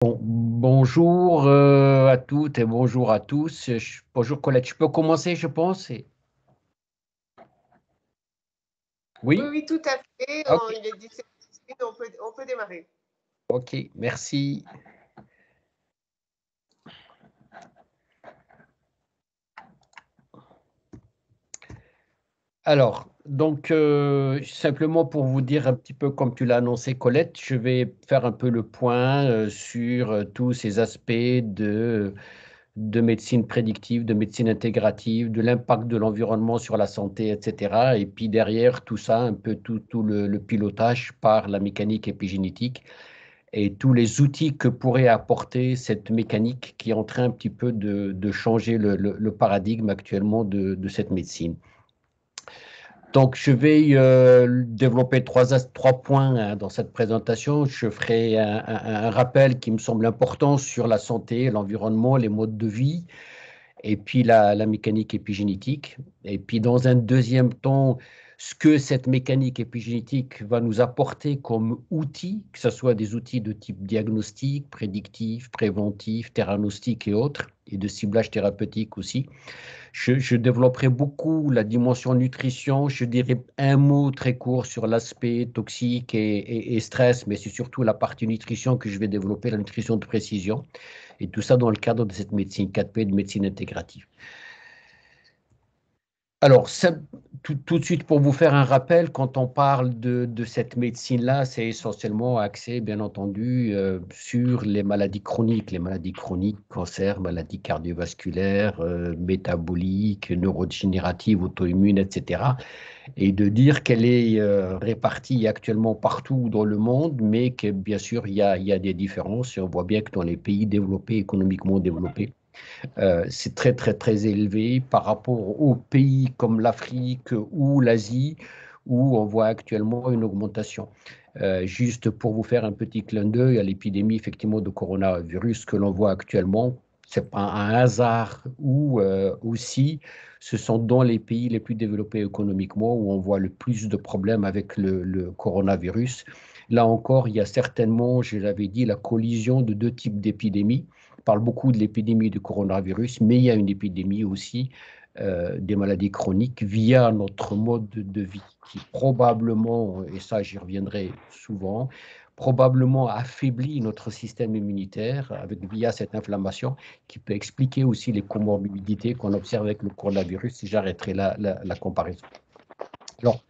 Bonjour à toutes et bonjour à tous. Bonjour Colette, je peux commencer, je pense? Oui, Oui? oui, tout à fait. Ok, Il est 17h18, on peut démarrer. ok, merci. Alors, donc, simplement pour vous dire un petit peu comme tu l'as annoncé, Colette, je vais faire un peu le point sur tous ces aspects de médecine prédictive, de médecine intégrative, de l'impact de l'environnement sur la santé, etc. Et puis derrière tout ça, un peu tout le pilotage par la mécanique épigénétique et tous les outils que pourrait apporter cette mécanique qui est en train un petit peu de changer le paradigme actuellement de cette médecine. Donc, je vais développer trois points hein, dans cette présentation. Je ferai un rappel qui me semble important sur la santé, l'environnement, les modes de vie, et puis la mécanique épigénétique. Et puis, dans un deuxième temps, ce que cette mécanique épigénétique va nous apporter comme outils, que ce soit des outils de type diagnostic, prédictif, préventif, theranostique et autres, et de ciblage thérapeutique aussi. Je développerai beaucoup la dimension nutrition. Je dirai un mot très court sur l'aspect toxique et stress, mais c'est surtout la partie nutrition que je vais développer, la nutrition de précision. Et tout ça dans le cadre de cette médecine 4P, de médecine intégrative. Alors, tout de suite, pour vous faire un rappel, quand on parle de cette médecine-là, c'est essentiellement axé, bien entendu, sur les maladies chroniques, cancer, maladies cardiovasculaires, métaboliques, neurodégénératives, auto-immunes, etc. Et de dire qu'elle est répartie actuellement partout dans le monde, mais que bien sûr, il y a des différences. Et on voit bien que dans les pays développés, économiquement développés, c'est très, très, très élevé par rapport aux pays comme l'Afrique ou l'Asie, où on voit actuellement une augmentation. Juste pour vous faire un petit clin d'œil à l'épidémie effectivement de coronavirus que l'on voit actuellement, c'est pas un hasard ou aussi ce sont dans les pays les plus développés économiquement où on voit le plus de problèmes avec le coronavirus. Là encore, il y a certainement, je l'avais dit, la collision de deux types d'épidémies. On parle beaucoup de l'épidémie du coronavirus, mais il y a une épidémie aussi des maladies chroniques via notre mode de vie qui probablement, et ça j'y reviendrai souvent, probablement affaiblit notre système immunitaire avec, via cette inflammation qui peut expliquer aussi les comorbidités qu'on observe avec le coronavirus, si j'arrêterai la comparaison. Alors,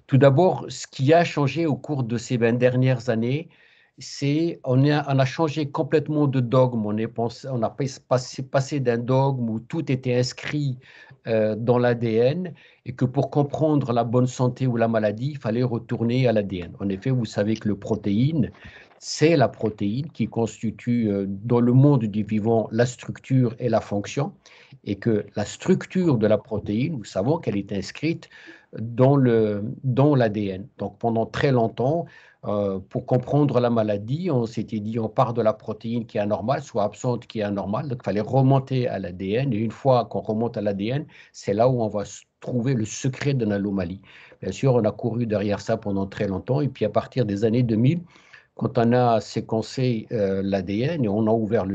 tout d'abord, ce qui a changé au cours de ces 20 dernières années, c'est on a changé complètement de dogme. On a passé d'un dogme où tout était inscrit dans l'ADN et que pour comprendre la bonne santé ou la maladie, il fallait retourner à l'ADN. En effet, vous savez que le protéine, c'est la protéine qui constitue dans le monde du vivant la structure et la fonction et que la structure de la protéine, nous savons qu'elle est inscrite dans l'ADN. Donc pendant très longtemps, pour comprendre la maladie, on s'était dit on part de la protéine qui est anormale, soit absente qui est anormale, donc il fallait remonter à l'ADN, et une fois qu'on remonte à l'ADN, c'est là où on va trouver le secret de l'anomalie. Bien sûr, on a couru derrière ça pendant très longtemps, et puis à partir des années 2000, quand on a séquencé l'ADN et on a ouvert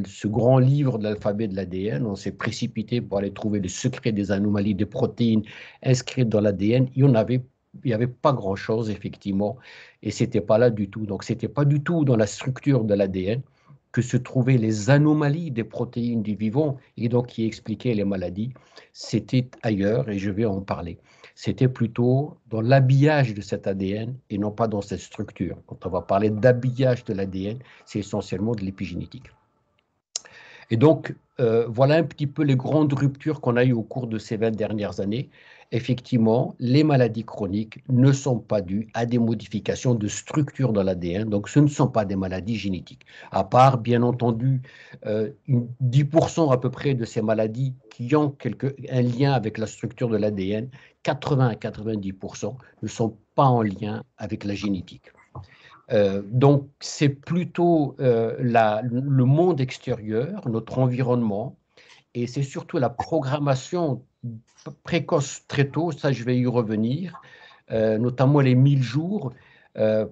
ce grand livre de l'alphabet de l'ADN, on s'est précipité pour aller trouver le secret des anomalies des protéines inscrites dans l'ADN. Il y avait pas grand-chose, effectivement, et c'était pas là du tout. Donc, c'était pas du tout dans la structure de l'ADN que se trouvaient les anomalies des protéines du vivant et donc qui expliquaient les maladies. C'était ailleurs et je vais en parler. C'était plutôt dans l'habillage de cet ADN et non pas dans cette structure. Quand on va parler d'habillage de l'ADN, c'est essentiellement de l'épigénétique. Et donc, voilà un petit peu les grandes ruptures qu'on a eues au cours de ces 20 dernières années. Effectivement, les maladies chroniques ne sont pas dues à des modifications de structure dans l'ADN, donc ce ne sont pas des maladies génétiques. À part, bien entendu, 10% à peu près de ces maladies qui ont un lien avec la structure de l'ADN, 80 à 90% ne sont pas en lien avec la génétique. Donc, c'est plutôt le monde extérieur, notre environnement, et c'est surtout la programmation précoce très tôt, ça je vais y revenir, notamment les 1000 jours.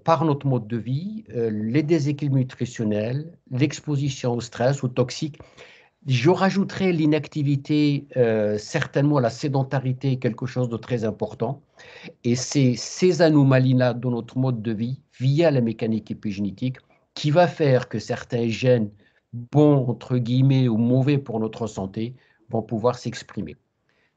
par notre mode de vie, les déséquilibres nutritionnels, l'exposition au stress, aux toxiques. Je rajouterai l'inactivité, certainement la sédentarité, quelque chose de très important. Et c'est ces anomalies-là dans notre mode de vie, via la mécanique épigénétique, qui va faire que certains gènes bons, entre guillemets, ou mauvais pour notre santé, vont pouvoir s'exprimer.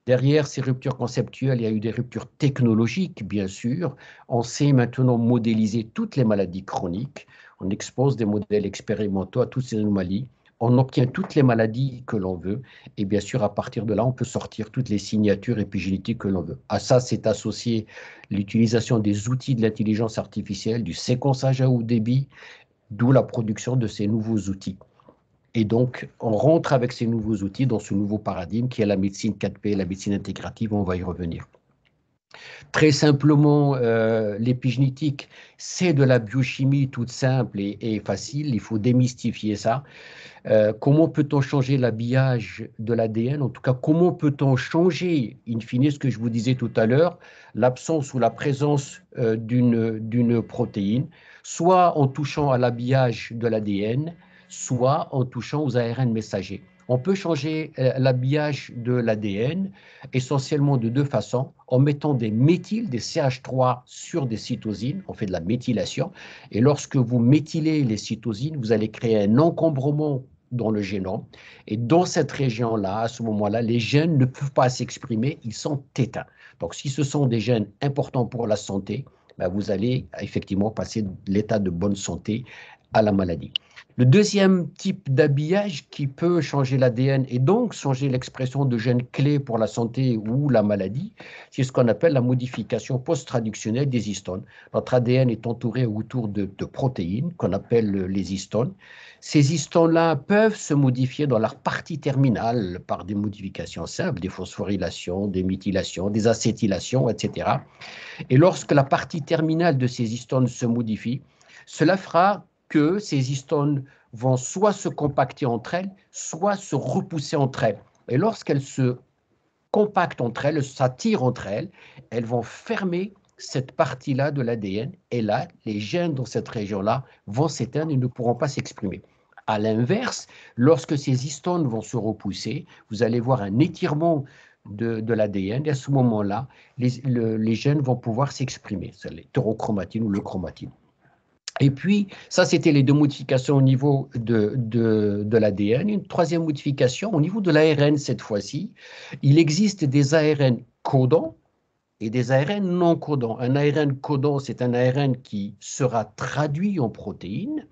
Derrière ces ruptures conceptuelles, il y a eu des ruptures technologiques, bien sûr. On sait maintenant modéliser toutes les maladies chroniques. On expose des modèles expérimentaux à toutes ces anomalies. On obtient toutes les maladies que l'on veut. Et bien sûr, à partir de là, on peut sortir toutes les signatures épigénétiques que l'on veut. À ça, c'est associé l'utilisation des outils de l'intelligence artificielle, du séquençage à haut débit, d'où la production de ces nouveaux outils. Et donc, on rentre avec ces nouveaux outils dans ce nouveau paradigme qui est la médecine 4P, la médecine intégrative, on va y revenir. Très simplement, l'épigénétique, c'est de la biochimie toute simple et facile, il faut démystifier ça. Comment peut-on changer l'habillage de l'ADN? En tout cas, comment peut-on changer, in fine, ce que je vous disais tout à l'heure, l'absence ou la présence d'une protéine, soit en touchant à l'habillage de l'ADN, soit en touchant aux ARN messagers. On peut changer l'habillage de l'ADN essentiellement de deux façons, en mettant des méthyles, des CH3 sur des cytosines, on fait de la méthylation, et lorsque vous méthylez les cytosines, vous allez créer un encombrement dans le génome. Et dans cette région-là, à ce moment-là, les gènes ne peuvent pas s'exprimer, ils sont éteints. Donc, si ce sont des gènes importants pour la santé, ben, vous allez effectivement passer de l'état de bonne santé à la maladie. Le deuxième type d'habillage qui peut changer l'ADN et donc changer l'expression de gènes clés pour la santé ou la maladie, c'est ce qu'on appelle la modification post-traductionnelle des histones. Notre ADN est entouré autour de protéines qu'on appelle les histones. Ces histones-là peuvent se modifier dans leur partie terminale par des modifications simples, des phosphorylations, des méthylations, des acétylations, etc. Et lorsque la partie terminale de ces histones se modifie, cela fera que ces histones vont soit se compacter entre elles, soit se repousser entre elles. Et lorsqu'elles se compactent entre elles, s'attirent entre elles, elles vont fermer cette partie-là de l'ADN. Et là, les gènes dans cette région-là vont s'éteindre et ne pourront pas s'exprimer. À l'inverse, lorsque ces histones vont se repousser, vous allez voir un étirement de l'ADN, et à ce moment-là, les gènes vont pouvoir s'exprimer, c'est l'hétérochromatine ou le chromatine. Et puis, ça, c'était les deux modifications au niveau de l'ADN. Une troisième modification, au niveau de l'ARN cette fois-ci, il existe des ARN codants et des ARN non codants. Un ARN codant, c'est un ARN qui sera traduit en protéines.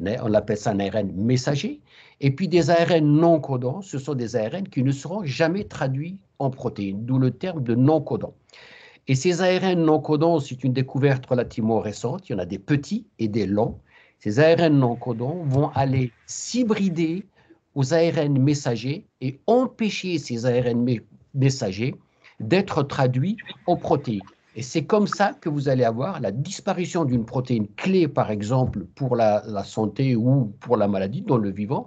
On appelle ça un ARN messager. Et puis des ARN non codants, ce sont des ARN qui ne seront jamais traduits en protéines, d'où le terme de non codant. Et ces ARN non codants, c'est une découverte relativement récente. Il y en a des petits et des longs. Ces ARN non codants vont aller s'hybrider aux ARN messagers et empêcher ces ARN messagers d'être traduits en protéines. Et c'est comme ça que vous allez avoir la disparition d'une protéine clé, par exemple, pour la santé ou pour la maladie dans le vivant,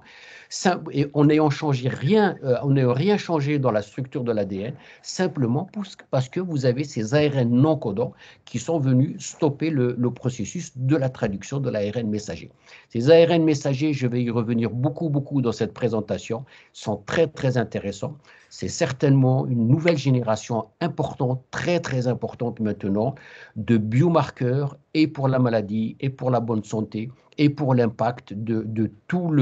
et en n'ayant rien changé dans la structure de l'ADN, simplement parce que vous avez ces ARN non codants qui sont venus stopper le processus de la traduction de l'ARN messager. Ces ARN messagers, je vais y revenir beaucoup dans cette présentation, sont très intéressants. C'est certainement une nouvelle génération importante, très importante maintenant, de biomarqueurs et pour la maladie et pour la bonne santé et pour l'impact de tout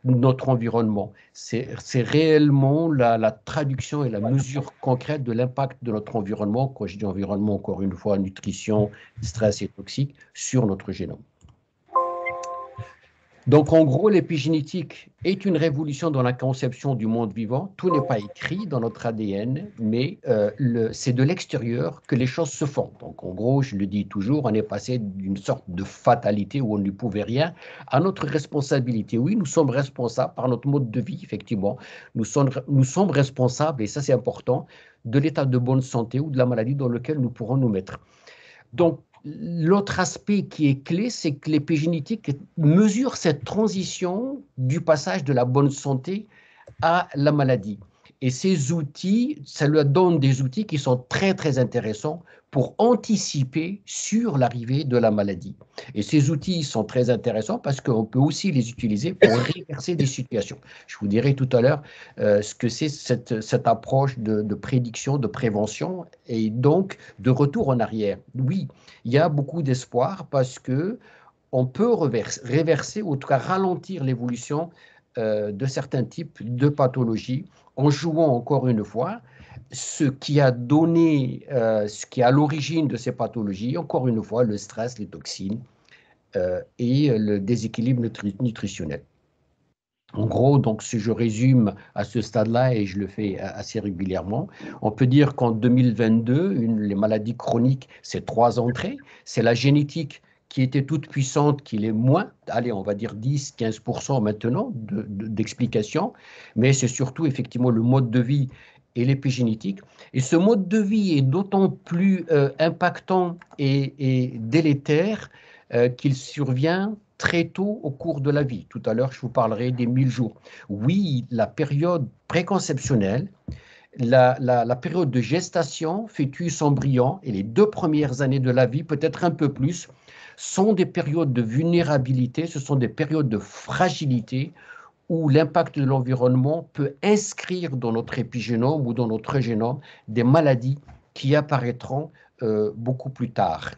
notre environnement. C'est réellement la traduction et la mesure concrète de l'impact de notre environnement, quand je dis environnement, encore une fois, nutrition, stress et toxiques, sur notre génome. Donc, en gros, l'épigénétique est une révolution dans la conception du monde vivant. Tout n'est pas écrit dans notre ADN, mais c'est de l'extérieur que les choses se font. Donc, en gros, je le dis toujours, on est passé d'une sorte de fatalité où on ne pouvait rien à notre responsabilité. Oui, nous sommes responsables par notre mode de vie, effectivement. Nous sommes responsables, et ça c'est important, de l'état de bonne santé ou de la maladie dans lequel nous pourrons nous mettre. Donc, l'autre aspect qui est clé, c'est que l'épigénétique mesure cette transition du passage de la bonne santé à la maladie. Et ces outils, ça lui donne des outils qui sont très intéressants pour anticiper sur l'arrivée de la maladie. Et ces outils sont très intéressants parce qu'on peut aussi les utiliser pour réverser des situations. Je vous dirai tout à l'heure ce que c'est cette approche de prédiction, de prévention et donc de retour en arrière. Oui, il y a beaucoup d'espoir parce que on peut réverser, ou en tout cas ralentir l'évolution de certains types de pathologies en jouant encore une fois ce qui a donné, ce qui est à l'origine de ces pathologies, encore une fois, le stress, les toxines et le déséquilibre nutritionnel. En gros, donc, si je résume à ce stade-là, et je le fais assez régulièrement, on peut dire qu'en 2022, les maladies chroniques, c'est 3 entrées. C'est la génétique qui était toute puissante, qui l'est moins, allez, on va dire 10-15% maintenant d'explication, mais c'est surtout effectivement le mode de vie et l'épigénétique. Et ce mode de vie est d'autant plus impactant et délétère qu'il survient très tôt au cours de la vie. Tout à l'heure, je vous parlerai des 1000 jours. Oui, la période préconceptionnelle, la période de gestation, fœtus, embryon et les 2 premières années de la vie, peut-être un peu plus, sont des périodes de vulnérabilité, ce sont des périodes de fragilité où l'impact de l'environnement peut inscrire dans notre épigénome ou dans notre génome des maladies qui apparaîtront beaucoup plus tard.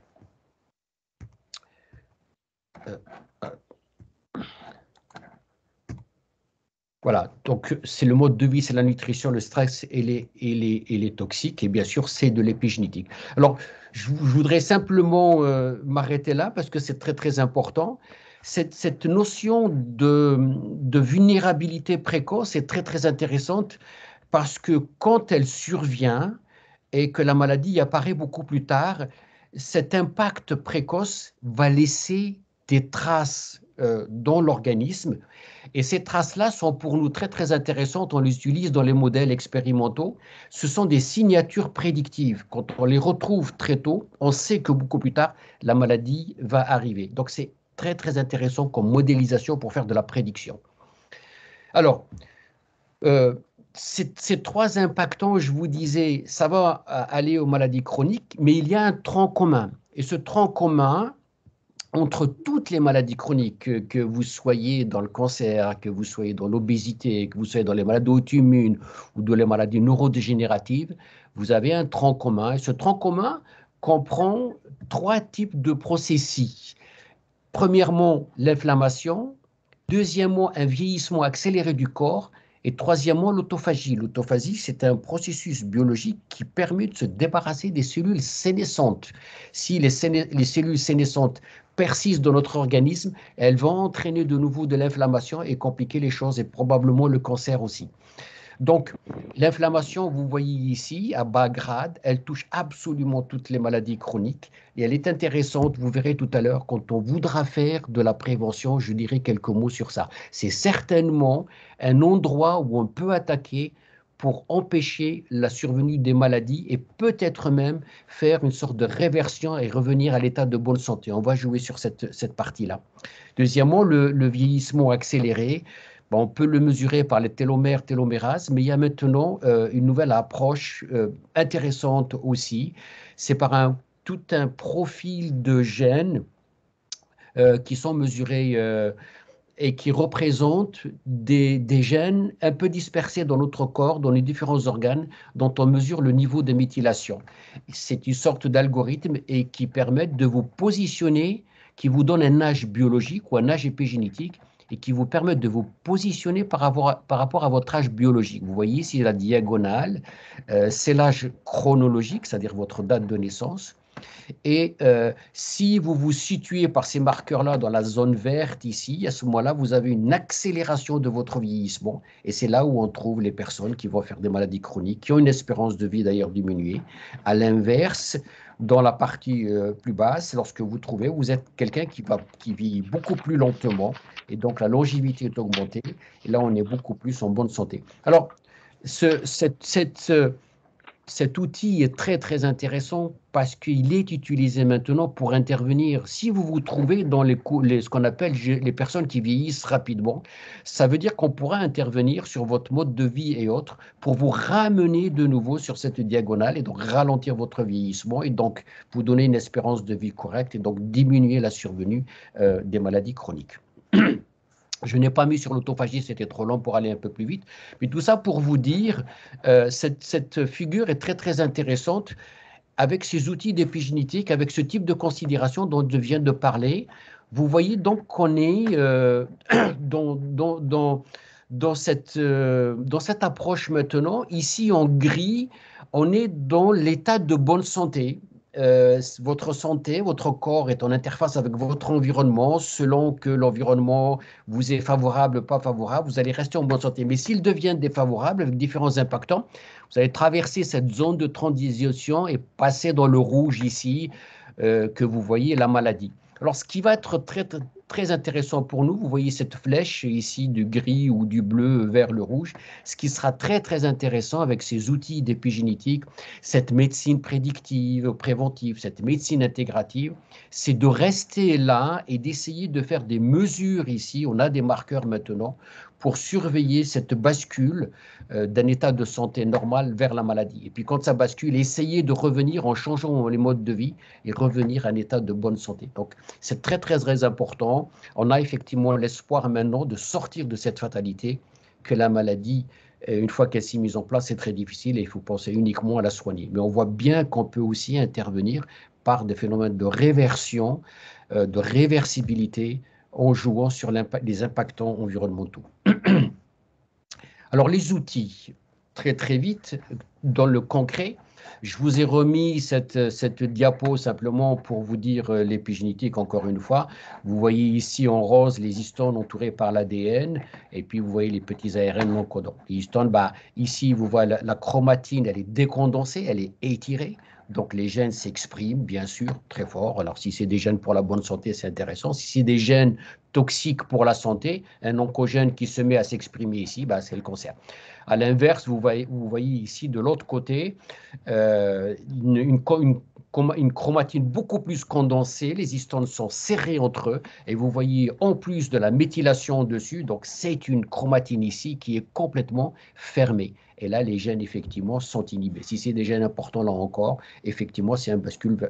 Voilà, donc c'est le mode de vie, c'est la nutrition, le stress et les toxiques, et bien sûr, c'est de l'épigénétique. Alors, je voudrais simplement m'arrêter là parce que c'est très, très important. Cette notion de vulnérabilité précoce est très, très intéressante parce que quand elle survient et que la maladie apparaît beaucoup plus tard, cet impact précoce va laisser des traces dans l'organisme et ces traces-là sont pour nous très, très intéressantes. On les utilise dans les modèles expérimentaux. Ce sont des signatures prédictives. Quand on les retrouve très tôt, on sait que beaucoup plus tard, la maladie va arriver. Donc, c'est très, très intéressant comme modélisation pour faire de la prédiction. Alors, ces 3 impactants, je vous disais, ça va aller aux maladies chroniques, mais il y a un tronc commun. Et ce tronc commun, entre toutes les maladies chroniques, que vous soyez dans le cancer, que vous soyez dans l'obésité, que vous soyez dans les maladies auto-immunes ou dans les maladies neurodégénératives, vous avez un tronc commun. Et ce tronc commun comprend 3 types de processus. Premièrement, l'inflammation. Deuxièmement, un vieillissement accéléré du corps. Et troisièmement, l'autophagie. L'autophagie, c'est un processus biologique qui permet de se débarrasser des cellules sénescentes. Si les cellules sénescentes persistent dans notre organisme, elles vont entraîner de nouveau de l'inflammation et compliquer les choses, et probablement le cancer aussi. Donc, l'inflammation, vous voyez ici, à bas grade, elle touche absolument toutes les maladies chroniques et elle est intéressante, vous verrez tout à l'heure, quand on voudra faire de la prévention, je dirai quelques mots sur ça. C'est certainement un endroit où on peut attaquer pour empêcher la survenue des maladies et peut-être même faire une sorte de réversion et revenir à l'état de bonne santé. On va jouer sur cette partie-là. Deuxièmement, le vieillissement accéléré. Bon, on peut le mesurer par les télomères, télomérases, mais il y a maintenant une nouvelle approche intéressante aussi. C'est par tout un profil de gènes qui sont mesurés et qui représentent des gènes un peu dispersés dans notre corps, dans les différents organes, dont on mesure le niveau de méthylation. C'est une sorte d'algorithme et qui permettent de vous positionner, qui vous donne un âge biologique ou un âge épigénétique et qui vous permettent de vous positionner par rapport à votre âge biologique. Vous voyez ici la diagonale, c'est l'âge chronologique, c'est-à-dire votre date de naissance. Et si vous vous situez par ces marqueurs-là dans la zone verte ici, à ce moment-là, vous avez une accélération de votre vieillissement. Et c'est là où on trouve les personnes qui vont faire des maladies chroniques, qui ont une espérance de vie d'ailleurs diminuée. À l'inverse, dans la partie plus basse, lorsque vous trouvez, vous êtes quelqu'un qui vieillit beaucoup plus lentement. Et donc, la longévité est augmentée. Et là, on est beaucoup plus en bonne santé. Alors, cet outil est très très intéressant parce qu'il est utilisé maintenant pour intervenir. Si vous vous trouvez dans ce qu'on appelle les personnes qui vieillissent rapidement, ça veut dire qu'on pourra intervenir sur votre mode de vie et autres pour vous ramener de nouveau sur cette diagonale et donc ralentir votre vieillissement et donc vous donner une espérance de vie correcte et donc diminuer la survenue des maladies chroniques. Je n'ai pas mis sur l'autophagie, c'était trop long pour aller un peu plus vite. Mais tout ça pour vous dire, cette figure est très très intéressante avec ces outils d'épigénétique, avec ce type de considération dont je viens de parler. Vous voyez donc qu'on est dans, dans, dans, dans cette approche maintenant. Ici en gris, on est dans l'état de bonne santé. Votre santé, votre corps est en interface avec votre environnement. Selon que l'environnement vous est favorable ou pas favorable, vous allez rester en bonne santé. Mais s'il devient défavorable avec différents impactants, vous allez traverser cette zone de transition et passer dans le rouge ici, que vous voyez la maladie. Alors, ce qui va être très, très intéressant pour nous, vous voyez cette flèche ici du gris ou du bleu vers le rouge, ce qui sera très, très intéressant avec ces outils d'épigénétique, cette médecine prédictive, préventive, cette médecine intégrative, c'est de rester là et d'essayer de faire des mesures ici. On a des marqueurs maintenant pour surveiller cette bascule d'un état de santé normal vers la maladie. Et puis quand ça bascule, essayer de revenir en changeant les modes de vie et revenir à un état de bonne santé. Donc c'est très très très important. On a effectivement l'espoir maintenant de sortir de cette fatalité que la maladie, une fois qu'elle s'est mise en place, c'est très difficile et il faut penser uniquement à la soigner. Mais on voit bien qu'on peut aussi intervenir par des phénomènes de réversion, de réversibilité, en jouant sur les impactants environnementaux. Alors, les outils, très très vite, dans le concret, je vous ai remis cette diapo simplement pour vous dire l'épigénétique encore une fois. Vous voyez ici en rose les histones entourées par l'ADN et puis vous voyez les petits ARN non codants. Les histones, bah, ici vous voyez la chromatine, elle est décondensée, elle est étirée. Donc les gènes s'expriment bien sûr très fort. Alors si c'est des gènes pour la bonne santé, c'est intéressant. Si c'est des gènes toxiques pour la santé, un oncogène qui se met à s'exprimer ici, bah, c'est le cancer. À l'inverse, vous voyez ici de l'autre côté une chromatine beaucoup plus condensée, les histones sont serrés entre eux, et vous voyez en plus de la méthylation dessus, donc c'est une chromatine ici qui est complètement fermée. Et là, les gènes, effectivement, sont inhibés. Si c'est des gènes importants, là encore, effectivement, c'est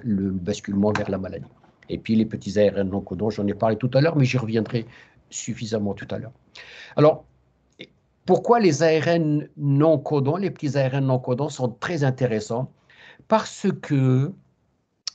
le basculement vers la maladie. Et puis, les petits ARN non codants, j'en ai parlé tout à l'heure, mais j'y reviendrai suffisamment tout à l'heure. Alors, pourquoi les ARN non codants, les petits ARN non codants sont très intéressants? Parce que,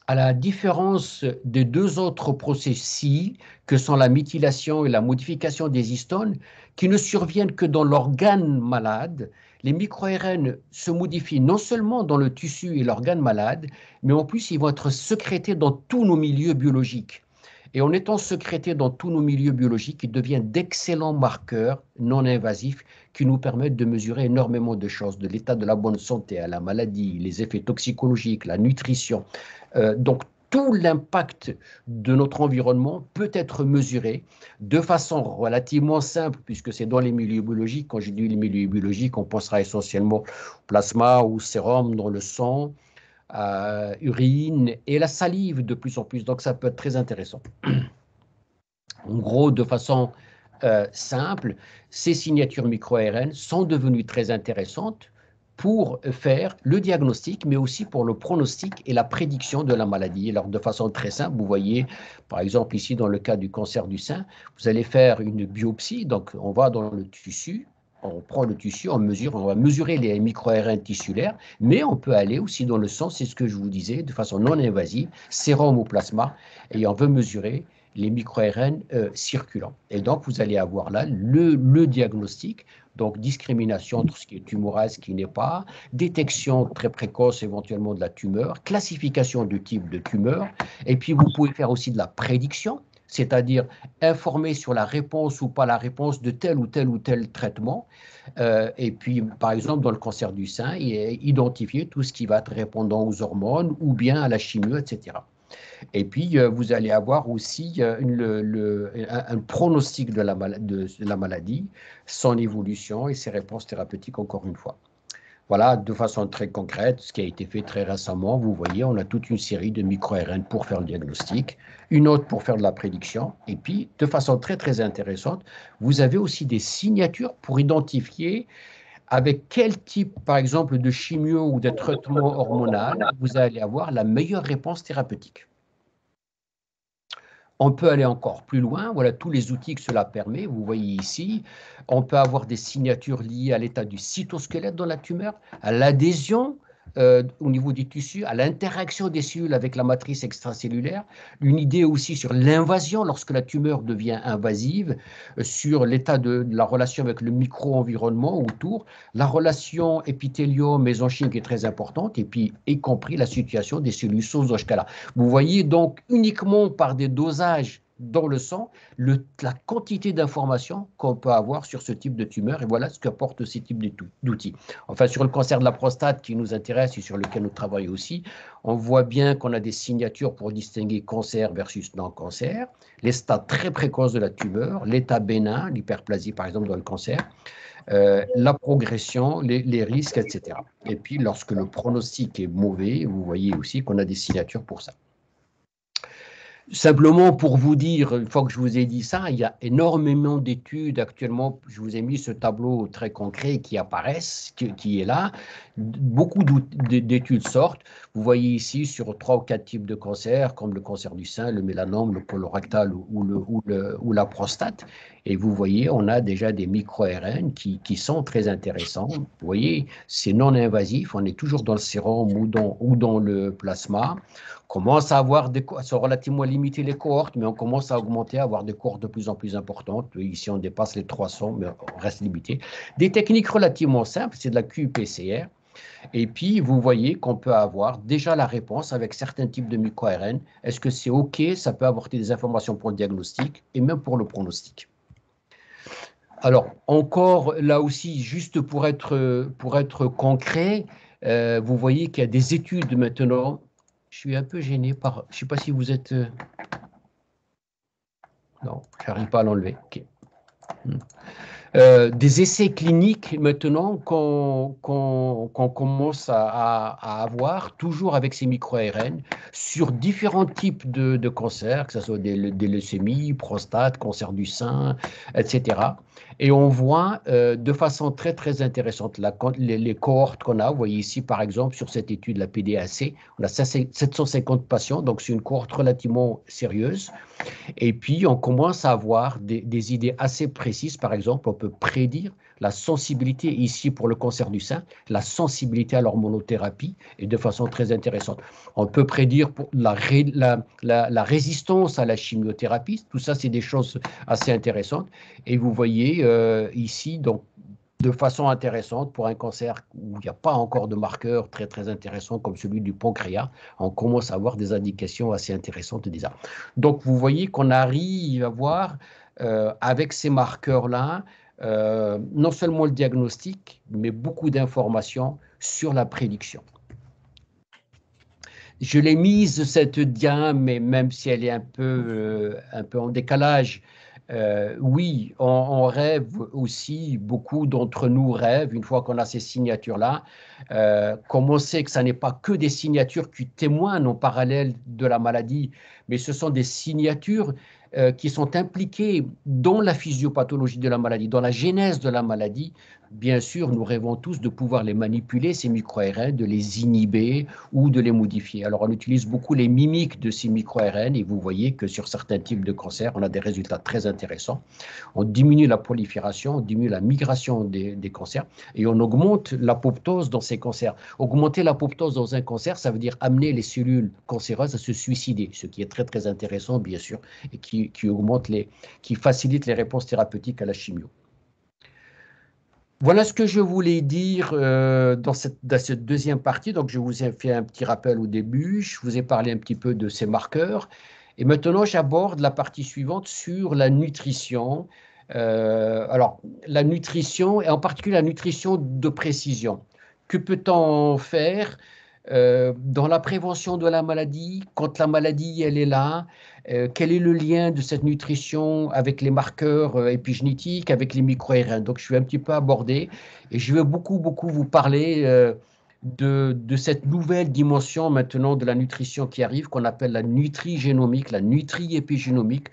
à la différence des deux autres processus, que sont la méthylation et la modification des histones, qui ne surviennent que dans l'organe malade, les micro-ARN se modifient non seulement dans le tissu et l'organe malade, mais en plus ils vont être sécrétés dans tous nos milieux biologiques. Et en étant sécrétés dans tous nos milieux biologiques, ils deviennent d'excellents marqueurs non invasifs qui nous permettent de mesurer énormément de choses, de l'état de la bonne santé à la maladie, les effets toxicologiques, la nutrition. Donc, tout l'impact de notre environnement peut être mesuré de façon relativement simple, puisque c'est dans les milieux biologiques. Quand je dis les milieux biologiques, on pensera essentiellement au plasma ou sérum dans le sang, urine et la salive de plus en plus. Donc, ça peut être très intéressant. En gros, de façon simple, ces signatures micro-ARN sont devenues très intéressantes pour faire le diagnostic, mais aussi pour le pronostic et la prédiction de la maladie. Alors, de façon très simple, vous voyez, par exemple, ici, dans le cas du cancer du sein, vous allez faire une biopsie, donc on va dans le tissu, on prend le tissu, on va mesurer les micro-ARN tissulaires, mais on peut aller aussi dans le sang, c'est ce que je vous disais, de façon non invasive, sérum ou plasma, et on veut mesurer les micro-ARN circulants. Et donc, vous allez avoir là le diagnostic, donc discrimination entre ce qui est tumoral et ce qui n'est pas, détection très précoce éventuellement de la tumeur, classification du type de tumeur, et puis vous pouvez faire aussi de la prédiction, c'est-à-dire informer sur la réponse ou pas la réponse de tel ou tel ou tel traitement, et puis par exemple dans le cancer du sein, identifier tout ce qui va être répondant aux hormones ou bien à la chimio, etc. Et puis, vous allez avoir aussi un pronostic de la maladie, son évolution et ses réponses thérapeutiques, encore une fois. Voilà, de façon très concrète, ce qui a été fait très récemment, vous voyez, on a toute une série de micro-ARN pour faire le diagnostic, une autre pour faire de la prédiction, et puis, de façon très, très intéressante, vous avez aussi des signatures pour identifier avec quel type, par exemple, de chimio ou de traitement hormonal, vous allez avoir la meilleure réponse thérapeutique. On peut aller encore plus loin, voilà tous les outils que cela permet. Vous voyez ici, on peut avoir des signatures liées à l'état du cytosquelette dans la tumeur, à l'adhésion au niveau des tissus, à l'interaction des cellules avec la matrice extracellulaire, une idée aussi sur l'invasion lorsque la tumeur devient invasive, sur l'état de la relation avec le micro-environnement autour, la relation épithélium-mésenchyme qui est très importante, et puis y compris la situation des cellules Zoschkala. Vous voyez donc uniquement par des dosages dans le sang la quantité d'informations qu'on peut avoir sur ce type de tumeur, et voilà ce qu'apportent ces types d'outils. Enfin, sur le cancer de la prostate qui nous intéresse et sur lequel nous travaillons aussi, on voit bien qu'on a des signatures pour distinguer cancer versus non-cancer, les stades très précoces de la tumeur, l'état bénin, l'hyperplasie par exemple dans le cancer, la progression, les risques, etc. Et puis, lorsque le pronostic est mauvais, vous voyez aussi qu'on a des signatures pour ça. Simplement pour vous dire, une fois que je vous ai dit ça, il y a énormément d'études actuellement. Je vous ai mis ce tableau très concret qui apparaissent, qui est là. Beaucoup d'études sortent. Vous voyez ici sur 3 ou 4 types de cancers, comme le cancer du sein, le mélanome, le colorectal ou la prostate. Et vous voyez, on a déjà des micro-ARN qui sont très intéressants. Vous voyez, c'est non invasif. On est toujours dans le sérum ou dans le plasma. Commence à avoir sont relativement limitées les cohortes, mais on commence à augmenter, à avoir des cohortes de plus en plus importantes. Ici, on dépasse les 300, mais on reste limité. Des techniques relativement simples, c'est de la qPCR. Et puis, vous voyez qu'on peut avoir déjà la réponse avec certains types de micro-ARN. Est-ce que c'est OK? Ça peut apporter des informations pour le diagnostic et même pour le pronostic. Alors, encore là aussi, juste pour être concret, vous voyez qu'il y a des études maintenant. Je suis un peu gêné par. Je ne sais pas si vous êtes. Non, je n'arrive pas à l'enlever. OK. Des essais cliniques maintenant qu'on commence à avoir, toujours avec ces micro-ARN, sur différents types de cancers, que ce soit des leucémies, prostate, cancer du sein, etc. Et on voit de façon très, très intéressante les cohortes qu'on a. Vous voyez ici, par exemple, sur cette étude, la PDAC, on a 750 patients, donc c'est une cohorte relativement sérieuse. Et puis, on commence à avoir des idées assez précises. Par exemple, on peut prédire la sensibilité, ici pour le cancer du sein, la sensibilité à l'hormonothérapie, et de façon très intéressante. On peut prédire pour la résistance à la chimiothérapie. Tout ça, c'est des choses assez intéressantes. Et vous voyez ici, donc, de façon intéressante pour un cancer où il n'y a pas encore de marqueurs très, très intéressants comme celui du pancréas. On commence à avoir des indications assez intéressantes déjà. Donc, vous voyez qu'on arrive à voir avec ces marqueurs-là, non seulement le diagnostic, mais beaucoup d'informations sur la prédiction. Je l'ai mise, cette dia, mais même si elle est un peu en décalage, oui, on rêve aussi, beaucoup d'entre nous rêvent, une fois qu'on a ces signatures-là, comme on sait que ce n'est pas que des signatures qui témoignent en parallèle de la maladie, mais ce sont des signatures qui sont impliquées dans la physiopathologie de la maladie, dans la genèse de la maladie. Bien sûr, nous rêvons tous de pouvoir les manipuler, ces micro-ARN, de les inhiber ou de les modifier. Alors, on utilise beaucoup les mimiques de ces micro-ARN et vous voyez que sur certains types de cancers, on a des résultats très intéressants. On diminue la prolifération, on diminue la migration des cancers et on augmente l'apoptose dans ces cancers. Augmenter l'apoptose dans un cancer, ça veut dire amener les cellules cancéreuses à se suicider, ce qui est très, très intéressant, bien sûr, et qui facilite les réponses thérapeutiques à la chimio. Voilà ce que je voulais dire dans cette deuxième partie. Donc, je vous ai fait un petit rappel au début. Je vous ai parlé un petit peu de ces marqueurs. Et maintenant, j'aborde la partie suivante sur la nutrition. Alors, la nutrition, et en particulier la nutrition de précision. Que peut-on faire dans la prévention de la maladie, quand la maladie elle est là, quel est le lien de cette nutrition avec les marqueurs épigénétiques, avec les micro-RNA. Donc je vais un petit peu aborder et je vais beaucoup vous parler de cette nouvelle dimension maintenant de la nutrition qui arrive, qu'on appelle la nutrigénomique, la nutri-épigénomique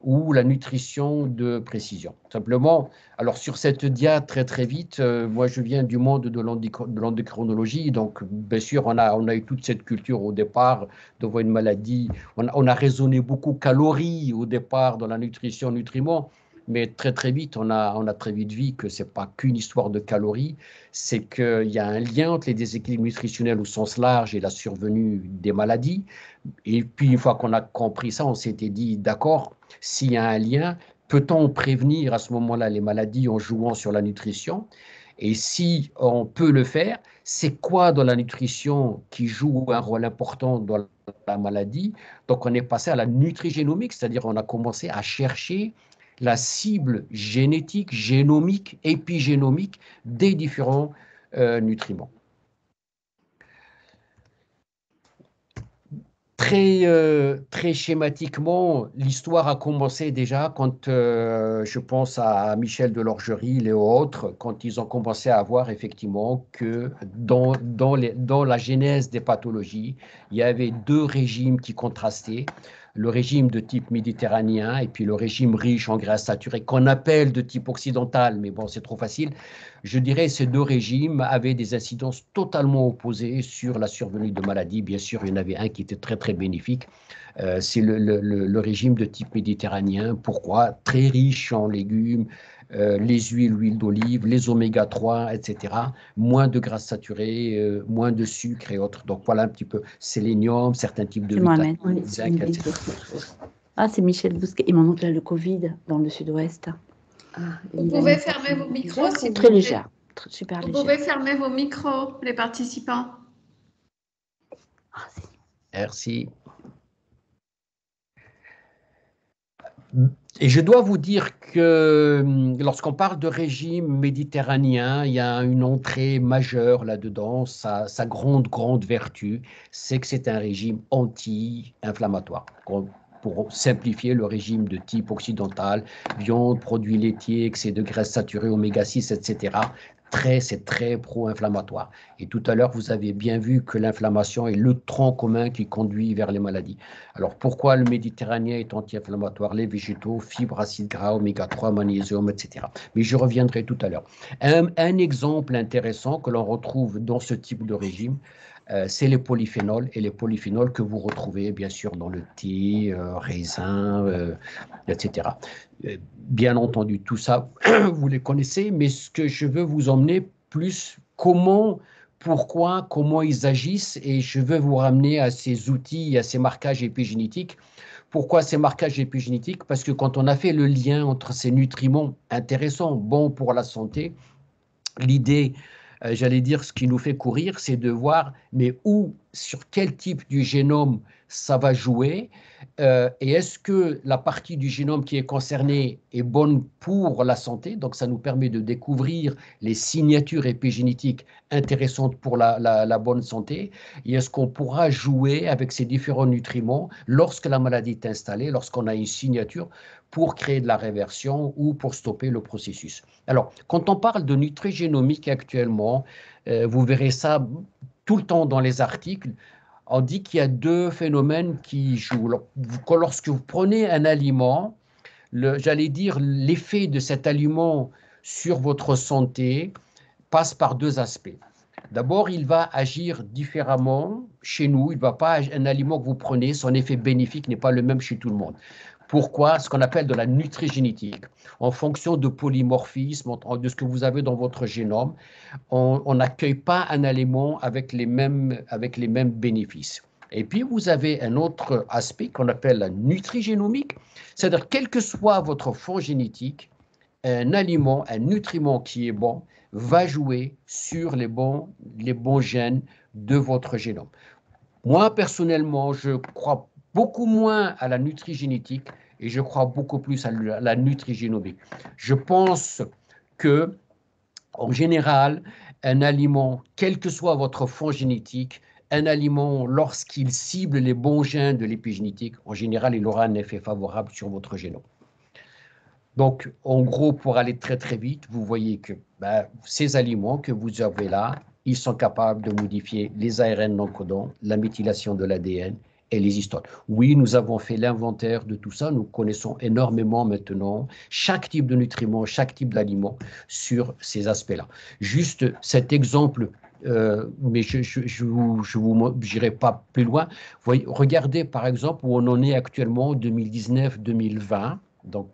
ou la nutrition de précision. Simplement, alors sur cette dia très vite, moi je viens du monde de l'endocrinologie, donc bien sûr on a eu toute cette culture au départ devant une maladie, on a raisonné beaucoup calories au départ dans la nutrition, nutriments, mais très vite on a très vite vu que c'est pas qu'une histoire de calories, c'est qu'il y a un lien entre les déséquilibres nutritionnels au sens large et la survenue des maladies. Et puis, une fois qu'on a compris ça, on s'était dit, d'accord, s'il y a un lien, peut-on prévenir à ce moment-là les maladies en jouant sur la nutrition? Et si on peut le faire, c'est quoi dans la nutrition qui joue un rôle important dans la maladie? Donc, on est passé à la nutrigénomique, c'est-à-dire on a commencé à chercher la cible génétique, génomique, épigénomique des différents nutriments. Très schématiquement, l'histoire a commencé déjà quand je pense à Michel Delorgerie et autres, quand ils ont commencé à voir effectivement que dans la genèse des pathologies, il y avait deux régimes qui contrastaient, le régime de type méditerranéen et puis le régime riche en graisses saturées qu'on appelle de type occidental, mais bon, c'est trop facile. Je dirais que ces deux régimes avaient des incidences totalement opposées sur la survenue de maladies. Bien sûr, il y en avait un qui était très bénéfique. C'est le régime de type méditerranéen. Pourquoi? Très riche en légumes, les huiles, l'huile d'olive, les oméga 3, etc. Moins de graisses saturées, moins de sucre et autres. Donc voilà un petit peu sélénium, certains types de vitamines, zinc, etc. Ah, c'est Michel Bousquet. Et mon oncle a le Covid dans le sud-ouest. Vous pouvez fermer vos micros. C'est très légère, super légère. Vous pouvez fermer vos micros, les participants. Merci. Et je dois vous dire que lorsqu'on parle de régime méditerranéen, il y a une entrée majeure là-dedans. Sa grande vertu, c'est que c'est un régime anti-inflammatoire. Pour simplifier, le régime de type occidental, viande, produits laitiers, excès de graisses saturées, oméga 6, etc., c'est très pro-inflammatoire. Et tout à l'heure, vous avez bien vu que l'inflammation est le tronc commun qui conduit vers les maladies. Alors, pourquoi le méditerranéen est anti-inflammatoire? Les végétaux, fibres, acides gras, oméga 3, magnésium, etc. Mais je reviendrai tout à l'heure. Un exemple intéressant que l'on retrouve dans ce type de régime, c'est les polyphénols, et les polyphénols que vous retrouvez bien sûr dans le thé, raisin, etc. Bien entendu, tout ça, vous les connaissez, mais ce que je veux vous emmener plus, pourquoi, comment ils agissent, et je veux vous ramener à ces outils, à ces marquages épigénétiques. Pourquoi ces marquages épigénétiques? Parce que quand on a fait le lien entre ces nutriments intéressants, bons pour la santé, l'idée, j'allais dire, ce qui nous fait courir, c'est de voir, mais où, sur quel type du génome ça va jouer, et est-ce que la partie du génome qui est concernée est bonne pour la santé, donc ça nous permet de découvrir les signatures épigénétiques intéressantes pour la bonne santé, et est-ce qu'on pourra jouer avec ces différents nutriments lorsque la maladie est installée, lorsqu'on a une signature, pour créer de la réversion ou pour stopper le processus. Alors, quand on parle de nutrigénomique actuellement, vous verrez ça tout le temps dans les articles, on dit qu'il y a deux phénomènes qui jouent. Lorsque vous prenez un aliment, j'allais dire, l'effet de cet aliment sur votre santé passe par deux aspects. D'abord, il va agir différemment chez nous. Il va pas, un aliment que vous prenez, son effet bénéfique n'est pas le même chez tout le monde. Pourquoi? Ce qu'on appelle de la nutrigénétique. En fonction de polymorphisme, de ce que vous avez dans votre génome, on n'accueille pas un aliment avec les mêmes bénéfices. Et puis, vous avez un autre aspect qu'on appelle la nutrigénomique, c'est-à-dire, quel que soit votre fond génétique, un aliment, un nutriment qui est bon, va jouer sur les bons gènes de votre génome. Moi, personnellement, je crois beaucoup moins à la nutrigénétique et je crois beaucoup plus à la nutrigénomique. Je pense que, en général, un aliment, quel que soit votre fond génétique, un aliment, lorsqu'il cible les bons gènes de l'épigénétique, en général, il aura un effet favorable sur votre génome. Donc, en gros, pour aller très très vite, vous voyez que ces aliments que vous avez là, ils sont capables de modifier les ARN non codants, la méthylation de l'ADN et les histones. Oui, nous avons fait l'inventaire de tout ça, nous connaissons énormément maintenant chaque type de nutriment, chaque type d'aliment sur ces aspects-là. Juste cet exemple, mais je vous j'irai pas plus loin. Voyez, regardez par exemple où on en est actuellement en 2019-2020. Donc,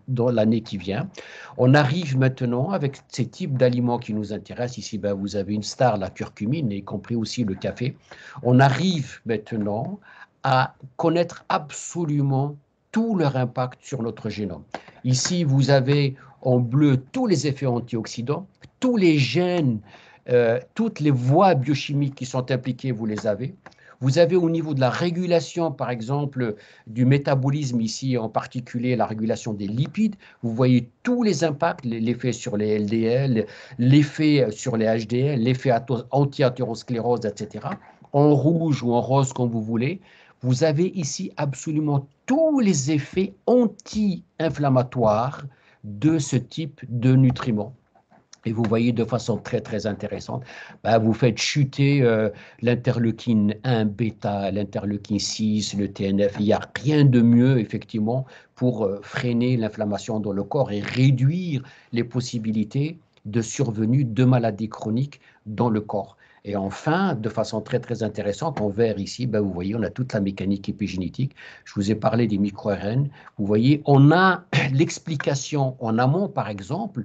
dans l'année qui vient. On arrive maintenant avec ces types d'aliments qui nous intéressent. Ici, vous avez une star, la curcumine, y compris aussi le café. On arrive maintenant à connaître absolument tout leur impact sur notre génome. Ici, vous avez en bleu tous les effets antioxydants, tous les gènes, toutes les voies biochimiques qui sont impliquées, vous les avez. Vous avez au niveau de la régulation, par exemple, du métabolisme ici, en particulier la régulation des lipides. Vous voyez tous les impacts, l'effet sur les LDL, l'effet sur les HDL, l'effet anti-athérosclérose, etc. En rouge ou en rose, comme vous voulez. Vous avez ici absolument tous les effets anti-inflammatoires de ce type de nutriments. Et vous voyez de façon très, très intéressante, vous faites chuter l'interleukine 1 bêta, l'interleukine 6, le TNF. Il n'y a rien de mieux, effectivement, pour freiner l'inflammation dans le corps et réduire les possibilités de survenue de maladies chroniques dans le corps. Et enfin, de façon très, très intéressante, en vert ici, vous voyez, on a toute la mécanique épigénétique. Je vous ai parlé des micro-RN. Vous voyez, on a l'explication en amont, par exemple,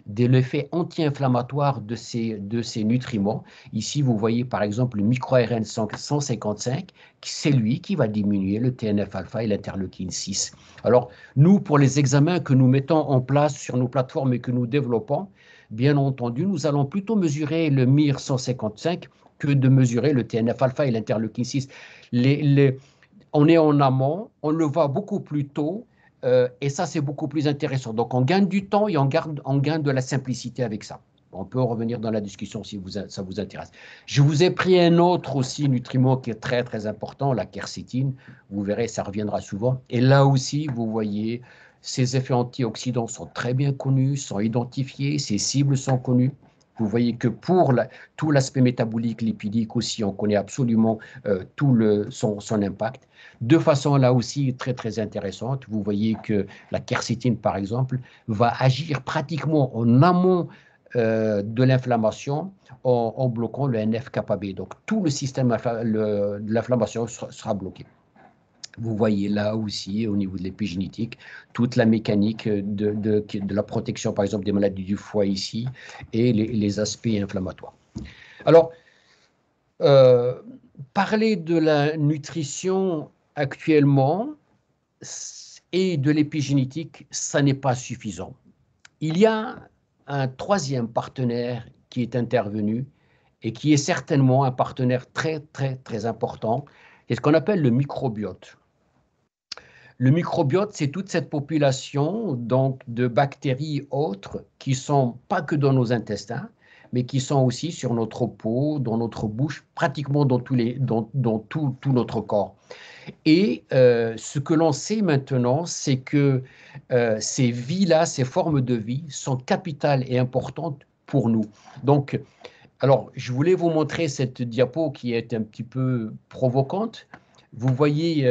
de l'effet anti-inflammatoire de ces nutriments. Ici, vous voyez par exemple le micro-RN 155, c'est lui qui va diminuer le TNF-alpha et l'interleukine 6. Alors, nous, pour les examens que nous mettons en place sur nos plateformes et que nous développons, bien entendu, nous allons plutôt mesurer le MIR 155 que de mesurer le TNF-alpha et l'interleukine 6. On est en amont, on le voit beaucoup plus tôt, et ça, c'est beaucoup plus intéressant. Donc, on gagne du temps et on gagne de la simplicité avec ça. On peut revenir dans la discussion si ça vous intéresse. Je vous ai pris un autre aussi nutriment qui est très, très important, la quercétine. Vous verrez, ça reviendra souvent. Et là aussi, vous voyez, ces effets antioxydants sont très bien connus, sont identifiés, ces cibles sont connues. Vous voyez que pour tout l'aspect métabolique, lipidique aussi, on connaît absolument tout son impact. De façon là aussi très très intéressante, vous voyez que la quercétine par exemple va agir pratiquement en amont de l'inflammation en bloquant le NF-κB. Donc tout le système de l'inflammation sera bloqué. Vous voyez là aussi, au niveau de l'épigénétique, toute la mécanique de la protection, par exemple, des maladies du foie ici, et les aspects inflammatoires. Alors, parler de la nutrition actuellement et de l'épigénétique, ça n'est pas suffisant. Il y a un troisième partenaire qui est intervenu et qui est certainement un partenaire très, très, très important, c'est ce qu'on appelle le microbiote. Le microbiote, c'est toute cette population donc, de bactéries autres qui sont pas que dans nos intestins, mais qui sont aussi sur notre peau, dans notre bouche, pratiquement dans tout notre corps. Et ce que l'on sait maintenant, c'est que ces vies-là, ces formes de vie, sont capitales et importantes pour nous. Donc, alors, je voulais vous montrer cette diapo qui est un petit peu provocante. Vous voyez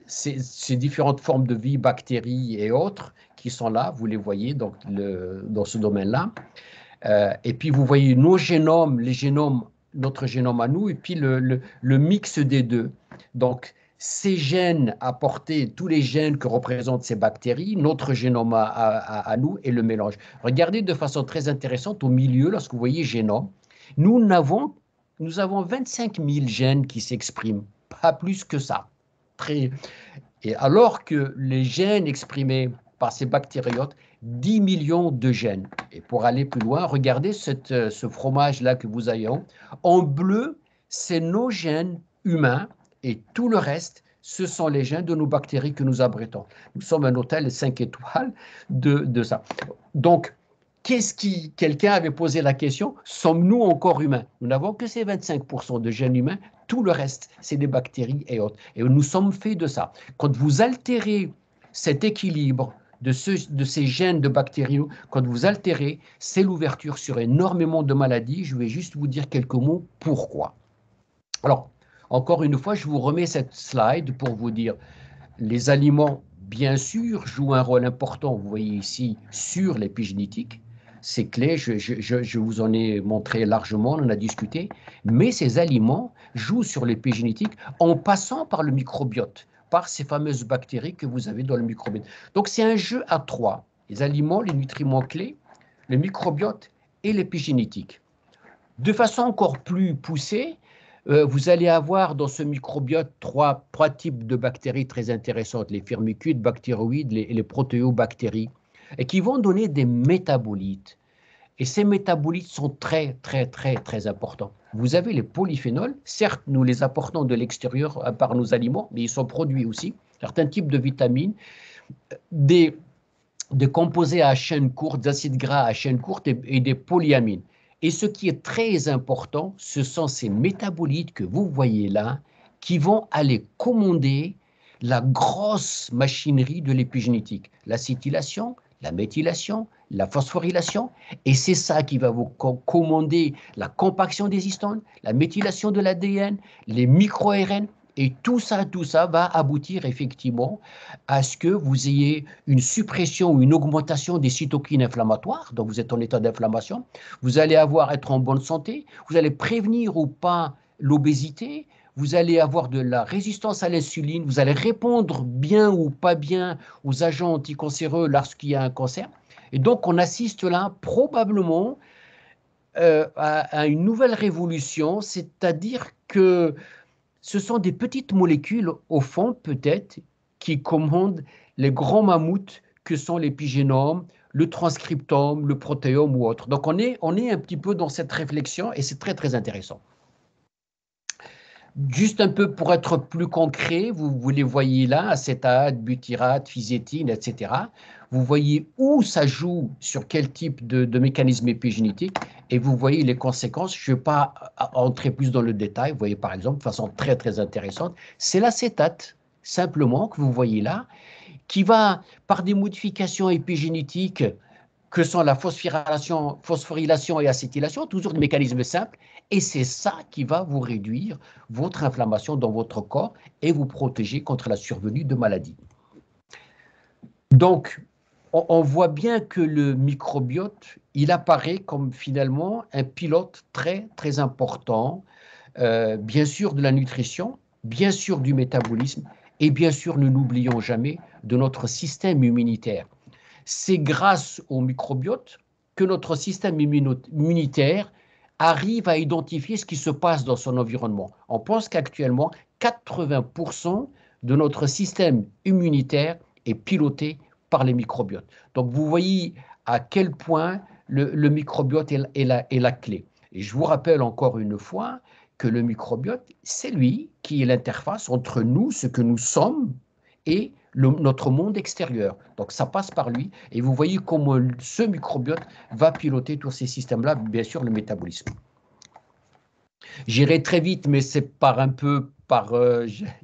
ces différentes formes de vie, bactéries et autres, qui sont là, vous les voyez donc, dans ce domaine-là. Et puis, vous voyez nos génomes, notre génome à nous, et puis le mix des deux. Donc, ces gènes apportés, tous les gènes que représentent ces bactéries, notre génome à nous et le mélange. Regardez de façon très intéressante au milieu, lorsque vous voyez génome, nous avons 25 000 gènes qui s'expriment, pas plus que ça. Et alors que les gènes exprimés par ces bactériotes, 10 millions de gènes. Et pour aller plus loin, regardez ce fromage-là que vous avez en bleu, c'est nos gènes humains et tout le reste, ce sont les gènes de nos bactéries que nous abritons. Nous sommes un hôtel 5 étoiles de ça. Donc, quelqu'un avait posé la question, sommes-nous encore humains? Nous n'avons que ces 25% de gènes humains, tout le reste, c'est des bactéries et autres. Et nous sommes faits de ça. Quand vous altérez cet équilibre de ces gènes de bactéries, quand vous altérez, c'est l'ouverture sur énormément de maladies. Je vais juste vous dire quelques mots pourquoi. Alors, encore une fois, je vous remets cette slide pour vous dire, les aliments, bien sûr, jouent un rôle important, vous voyez ici, sur l'épigénétique. C'est clé, je vous en ai montré largement, on en a discuté, mais ces aliments jouent sur l'épigénétique en passant par le microbiote, par ces fameuses bactéries que vous avez dans le microbiote. Donc c'est un jeu à trois, les aliments, les nutriments clés, le microbiote et l'épigénétique. De façon encore plus poussée, vous allez avoir dans ce microbiote trois types de bactéries très intéressantes, les firmicutes, bactéroïdes et les protéobactéries, et qui vont donner des métabolites. Et ces métabolites sont très, très, très, très importants. Vous avez les polyphénols, certes, nous les apportons de l'extérieur par nos aliments, mais ils sont produits aussi, certains types de vitamines, des composés à chaîne courte, d'acides gras à chaîne courte et des polyamines. Et ce qui est très important, ce sont ces métabolites que vous voyez là, qui vont aller commander la grosse machinerie de l'épigénétique, l'acétylation, la méthylation, la phosphorylation, et c'est ça qui va vous commander la compaction des histones, la méthylation de l'ADN, les micro-ARN, et tout ça va aboutir effectivement à ce que vous ayez une suppression ou une augmentation des cytokines inflammatoires, donc vous êtes en état d'inflammation, vous allez être en bonne santé, vous allez prévenir ou pas l'obésité, vous allez avoir de la résistance à l'insuline, vous allez répondre bien ou pas bien aux agents anticancéreux lorsqu'il y a un cancer. Et donc on assiste là probablement à une nouvelle révolution, c'est-à-dire que ce sont des petites molécules, au fond, peut-être, qui commandent les grands mammouths que sont l'épigénome, le transcriptome, le protéome ou autre. Donc, on est un petit peu dans cette réflexion et c'est très, très intéressant. Juste un peu pour être plus concret, vous les voyez là, acétate, butyrate, fisétine, etc. Vous voyez où ça joue, sur quel type de mécanisme épigénétique, et vous voyez les conséquences. Je ne vais pas entrer plus dans le détail. Vous voyez par exemple, de façon très très intéressante, c'est l'acétate, simplement, que vous voyez là, qui va, par des modifications épigénétiques, que sont la phosphorylation et acétylation, toujours des mécanismes simples, et c'est ça qui va vous réduire votre inflammation dans votre corps et vous protéger contre la survenue de maladies. Donc, on voit bien que le microbiote, il apparaît comme finalement un pilote très, très important, bien sûr de la nutrition, bien sûr du métabolisme, et bien sûr, ne l'oublions jamais, de notre système immunitaire. C'est grâce au microbiote que notre système immunitaire arrive à identifier ce qui se passe dans son environnement. On pense qu'actuellement, 80% de notre système immunitaire est piloté par les microbiotes. Donc, vous voyez à quel point le microbiote est la clé. Et je vous rappelle encore une fois que le microbiote, c'est lui qui est l'interface entre nous, ce que nous sommes, et notre monde extérieur. Donc, ça passe par lui. Et vous voyez comment ce microbiote va piloter tous ces systèmes-là, bien sûr, le métabolisme. J'irai très vite, mais c'est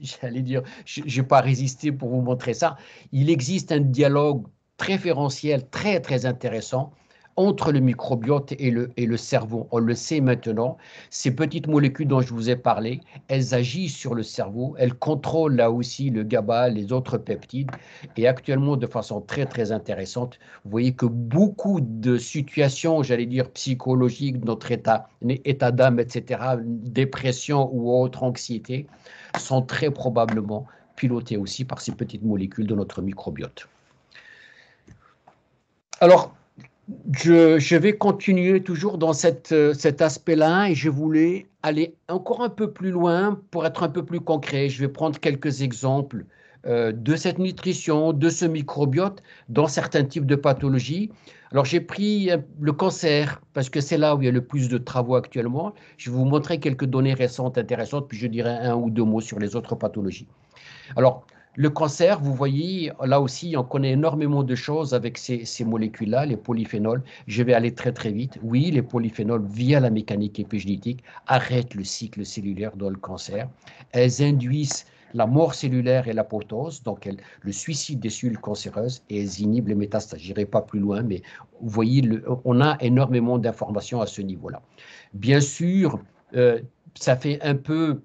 j'allais dire, je n'ai pas résisté pour vous montrer ça. Il existe un dialogue préférentiel très, très intéressant entre le microbiote et le cerveau. On le sait maintenant, ces petites molécules dont je vous ai parlé, elles agissent sur le cerveau, elles contrôlent là aussi le GABA, les autres peptides, et actuellement de façon très très intéressante, vous voyez que beaucoup de situations, j'allais dire psychologiques, notre état d'âme, etc., dépression ou autre anxiété, sont très probablement pilotées aussi par ces petites molécules de notre microbiote. Alors, je vais continuer toujours dans cet aspect-là et je voulais aller encore un peu plus loin pour être un peu plus concret. Je vais prendre quelques exemples de cette nutrition, de ce microbiote dans certains types de pathologies. Alors, j'ai pris le cancer parce que c'est là où il y a le plus de travaux actuellement. Je vais vous montrer quelques données récentes intéressantes, puis je dirai un ou deux mots sur les autres pathologies. Alors, Le cancer, vous voyez, là aussi, on connaît énormément de choses avec ces molécules-là, les polyphénols. Je vais aller très très vite. Oui, les polyphénols, via la mécanique épigénétique, arrêtent le cycle cellulaire dans le cancer. Elles induisent la mort cellulaire et l'apoptose, donc le suicide des cellules cancéreuses, et elles inhibent les métastases. Je n'irai pas plus loin, mais vous voyez, on a énormément d'informations à ce niveau-là. Bien sûr, ça fait un peu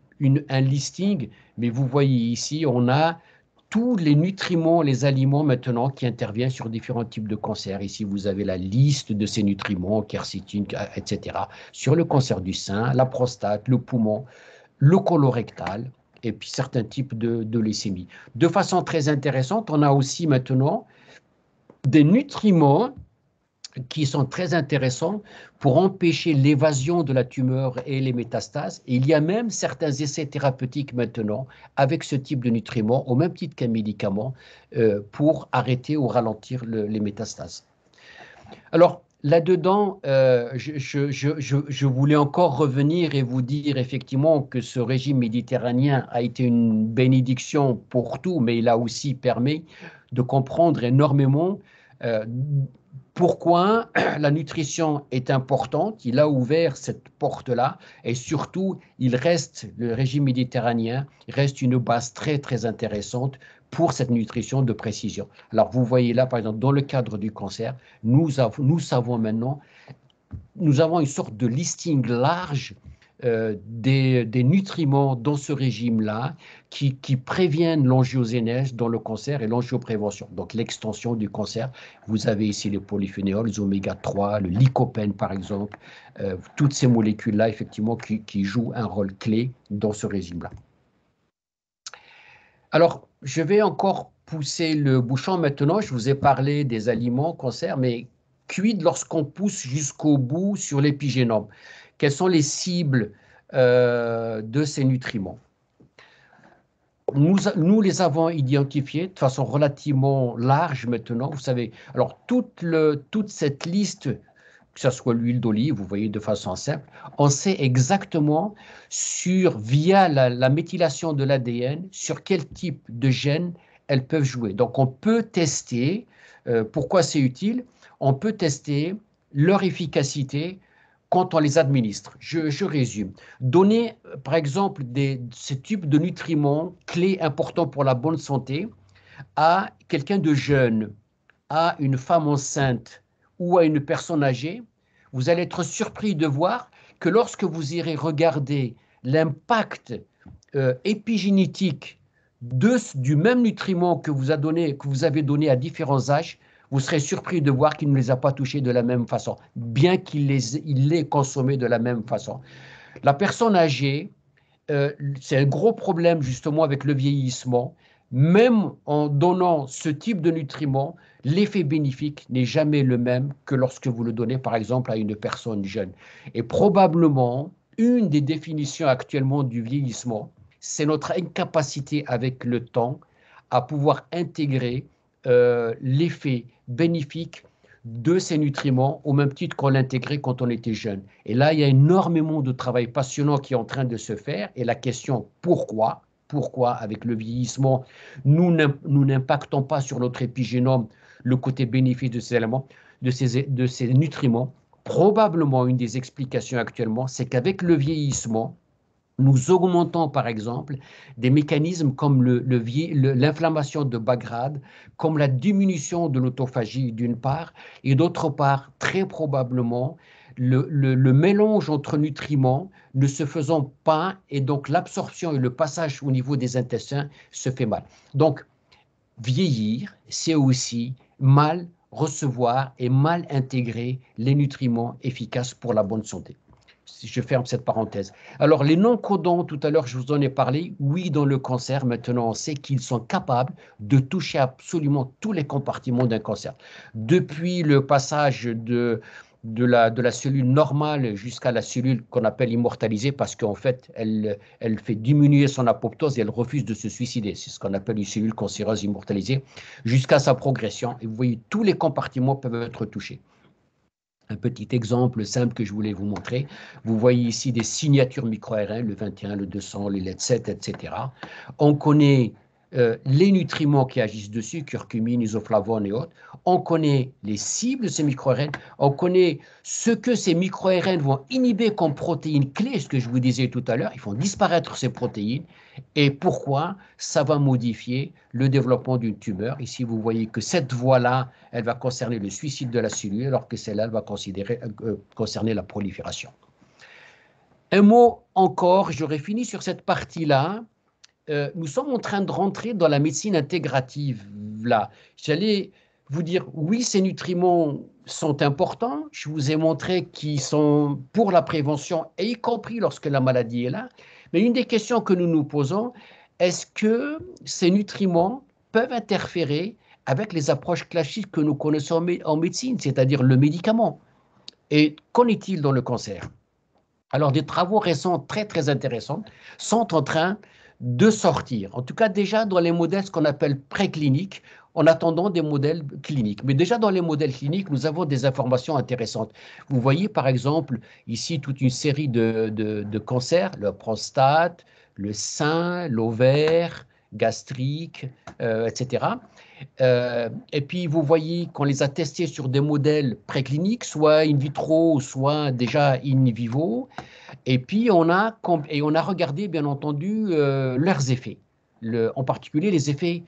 un listing, mais vous voyez ici, on a tous les nutriments, les aliments maintenant qui interviennent sur différents types de cancers. Ici, vous avez la liste de ces nutriments, quercétine, etc. Sur le cancer du sein, la prostate, le poumon, le colorectal, et puis certains types de leucémie. De façon très intéressante, on a aussi maintenant des nutriments qui sont très intéressants pour empêcher l'évasion de la tumeur et les métastases. Et il y a même certains essais thérapeutiques maintenant avec ce type de nutriments, au même titre qu'un médicament, pour arrêter ou ralentir les métastases. Alors, là-dedans, je voulais encore revenir et vous dire effectivement que ce régime méditerranéen a été une bénédiction pour tout, mais il a aussi permis de comprendre énormément pourquoi la nutrition est importante. Il a ouvert cette porte-là et surtout, le régime méditerranéen reste une base très, très intéressante pour cette nutrition de précision. Alors, vous voyez là, par exemple, dans le cadre du cancer, nous savons maintenant, nous avons une sorte de listing large des nutriments dans ce régime-là qui préviennent l'angiogénèse dans le cancer et l'angioprévention. Donc, l'extension du cancer. Vous avez ici les polyphénols, les oméga 3, le lycopène, par exemple. Toutes ces molécules-là, effectivement, qui jouent un rôle clé dans ce régime-là. Alors, je vais encore pousser le bouchon maintenant. Je vous ai parlé des aliments cancer, mais quid lorsqu'on pousse jusqu'au bout sur l'épigénome? Quelles sont les cibles de ces nutriments? Nous les avons identifiés de façon relativement large maintenant. Vous savez, alors toute cette liste, que ce soit l'huile d'olive, vous voyez de façon simple, on sait exactement via la méthylation de l'ADN, sur quel type de gènes elles peuvent jouer. Donc on peut tester, pourquoi c'est utile? On peut tester leur efficacité quand on les administre. Je résume. Donner, par exemple, ce type de nutriments clés importants pour la bonne santé à quelqu'un de jeune, à une femme enceinte ou à une personne âgée, vous allez être surpris de voir que lorsque vous irez regarder l'impact épigénétique du même nutriment que vous avez donné à différents âges, vous serez surpris de voir qu'il ne les a pas touchés de la même façon, bien qu'il les consommé de la même façon. La personne âgée, c'est un gros problème justement avec le vieillissement. Même en donnant ce type de nutriments, l'effet bénéfique n'est jamais le même que lorsque vous le donnez par exemple à une personne jeune. Et probablement, une des définitions actuellement du vieillissement, c'est notre incapacité avec le temps à pouvoir intégrer l'effet bénéfique de ces nutriments au même titre qu'on l'intégrait quand on était jeune. Et là, il y a énormément de travail passionnant qui est en train de se faire. Et la question pourquoi, avec le vieillissement, nous n'impactons pas sur notre épigénome le côté bénéfice de ces éléments, de ces nutriments. Probablement, une des explications actuellement, c'est qu'avec le vieillissement, nous augmentons par exemple des mécanismes comme l'inflammation de bas grade, comme la diminution de l'autophagie d'une part, et d'autre part, très probablement, le mélange entre nutriments ne se faisant pas, et donc l'absorption et le passage au niveau des intestins se fait mal. Donc, vieillir, c'est aussi mal recevoir et mal intégrer les nutriments efficaces pour la bonne santé. Si je ferme cette parenthèse. Alors, les non-codons, tout à l'heure, je vous en ai parlé. Oui, dans le cancer, maintenant, on sait qu'ils sont capables de toucher absolument tous les compartiments d'un cancer. Depuis le passage de la cellule normale jusqu'à la cellule qu'on appelle immortalisée, parce qu'en fait, elle fait diminuer son apoptose et elle refuse de se suicider. C'est ce qu'on appelle une cellule cancéreuse immortalisée, jusqu'à sa progression. Et vous voyez, tous les compartiments peuvent être touchés. Un petit exemple simple que je voulais vous montrer. Vous voyez ici des signatures micro-ARN, le 21, le 200, les LED7, etc. On connaît les nutriments qui agissent dessus, curcumine, isoflavones et autres. On connaît les cibles de ces micro-RN. On connaît ce que ces micro-RN vont inhiber comme protéines clés, ce que je vous disais tout à l'heure. Ils font disparaître ces protéines. Et pourquoi ça va modifier le développement d'une tumeur. Ici, vous voyez que cette voie-là, elle va concerner le suicide de la cellule, alors que celle-là, elle va concerner la prolifération. Un mot encore, j'aurais fini sur cette partie-là. Nous sommes en train de rentrer dans la médecine intégrative. Là, j'allais vous dire, oui, ces nutriments sont importants. Je vous ai montré qu'ils sont pour la prévention, et y compris lorsque la maladie est là. Mais une des questions que nous nous posons, est-ce que ces nutriments peuvent interférer avec les approches classiques que nous connaissons en médecine, c'est-à-dire le médicament? Et qu'en est-il dans le cancer? Alors, des travaux récents très, très intéressants sont en train de sortir. En tout cas, déjà dans les modèles, ce qu'on appelle précliniques, en attendant des modèles cliniques. Mais déjà dans les modèles cliniques, nous avons des informations intéressantes. Vous voyez par exemple ici toute une série de cancers, le prostate, le sein, l'ovaire, gastrique, etc. Et puis, vous voyez qu'on les a testés sur des modèles précliniques, soit in vitro, soit déjà in vivo. Et puis, on a regardé, bien entendu, leurs effets, en particulier les effets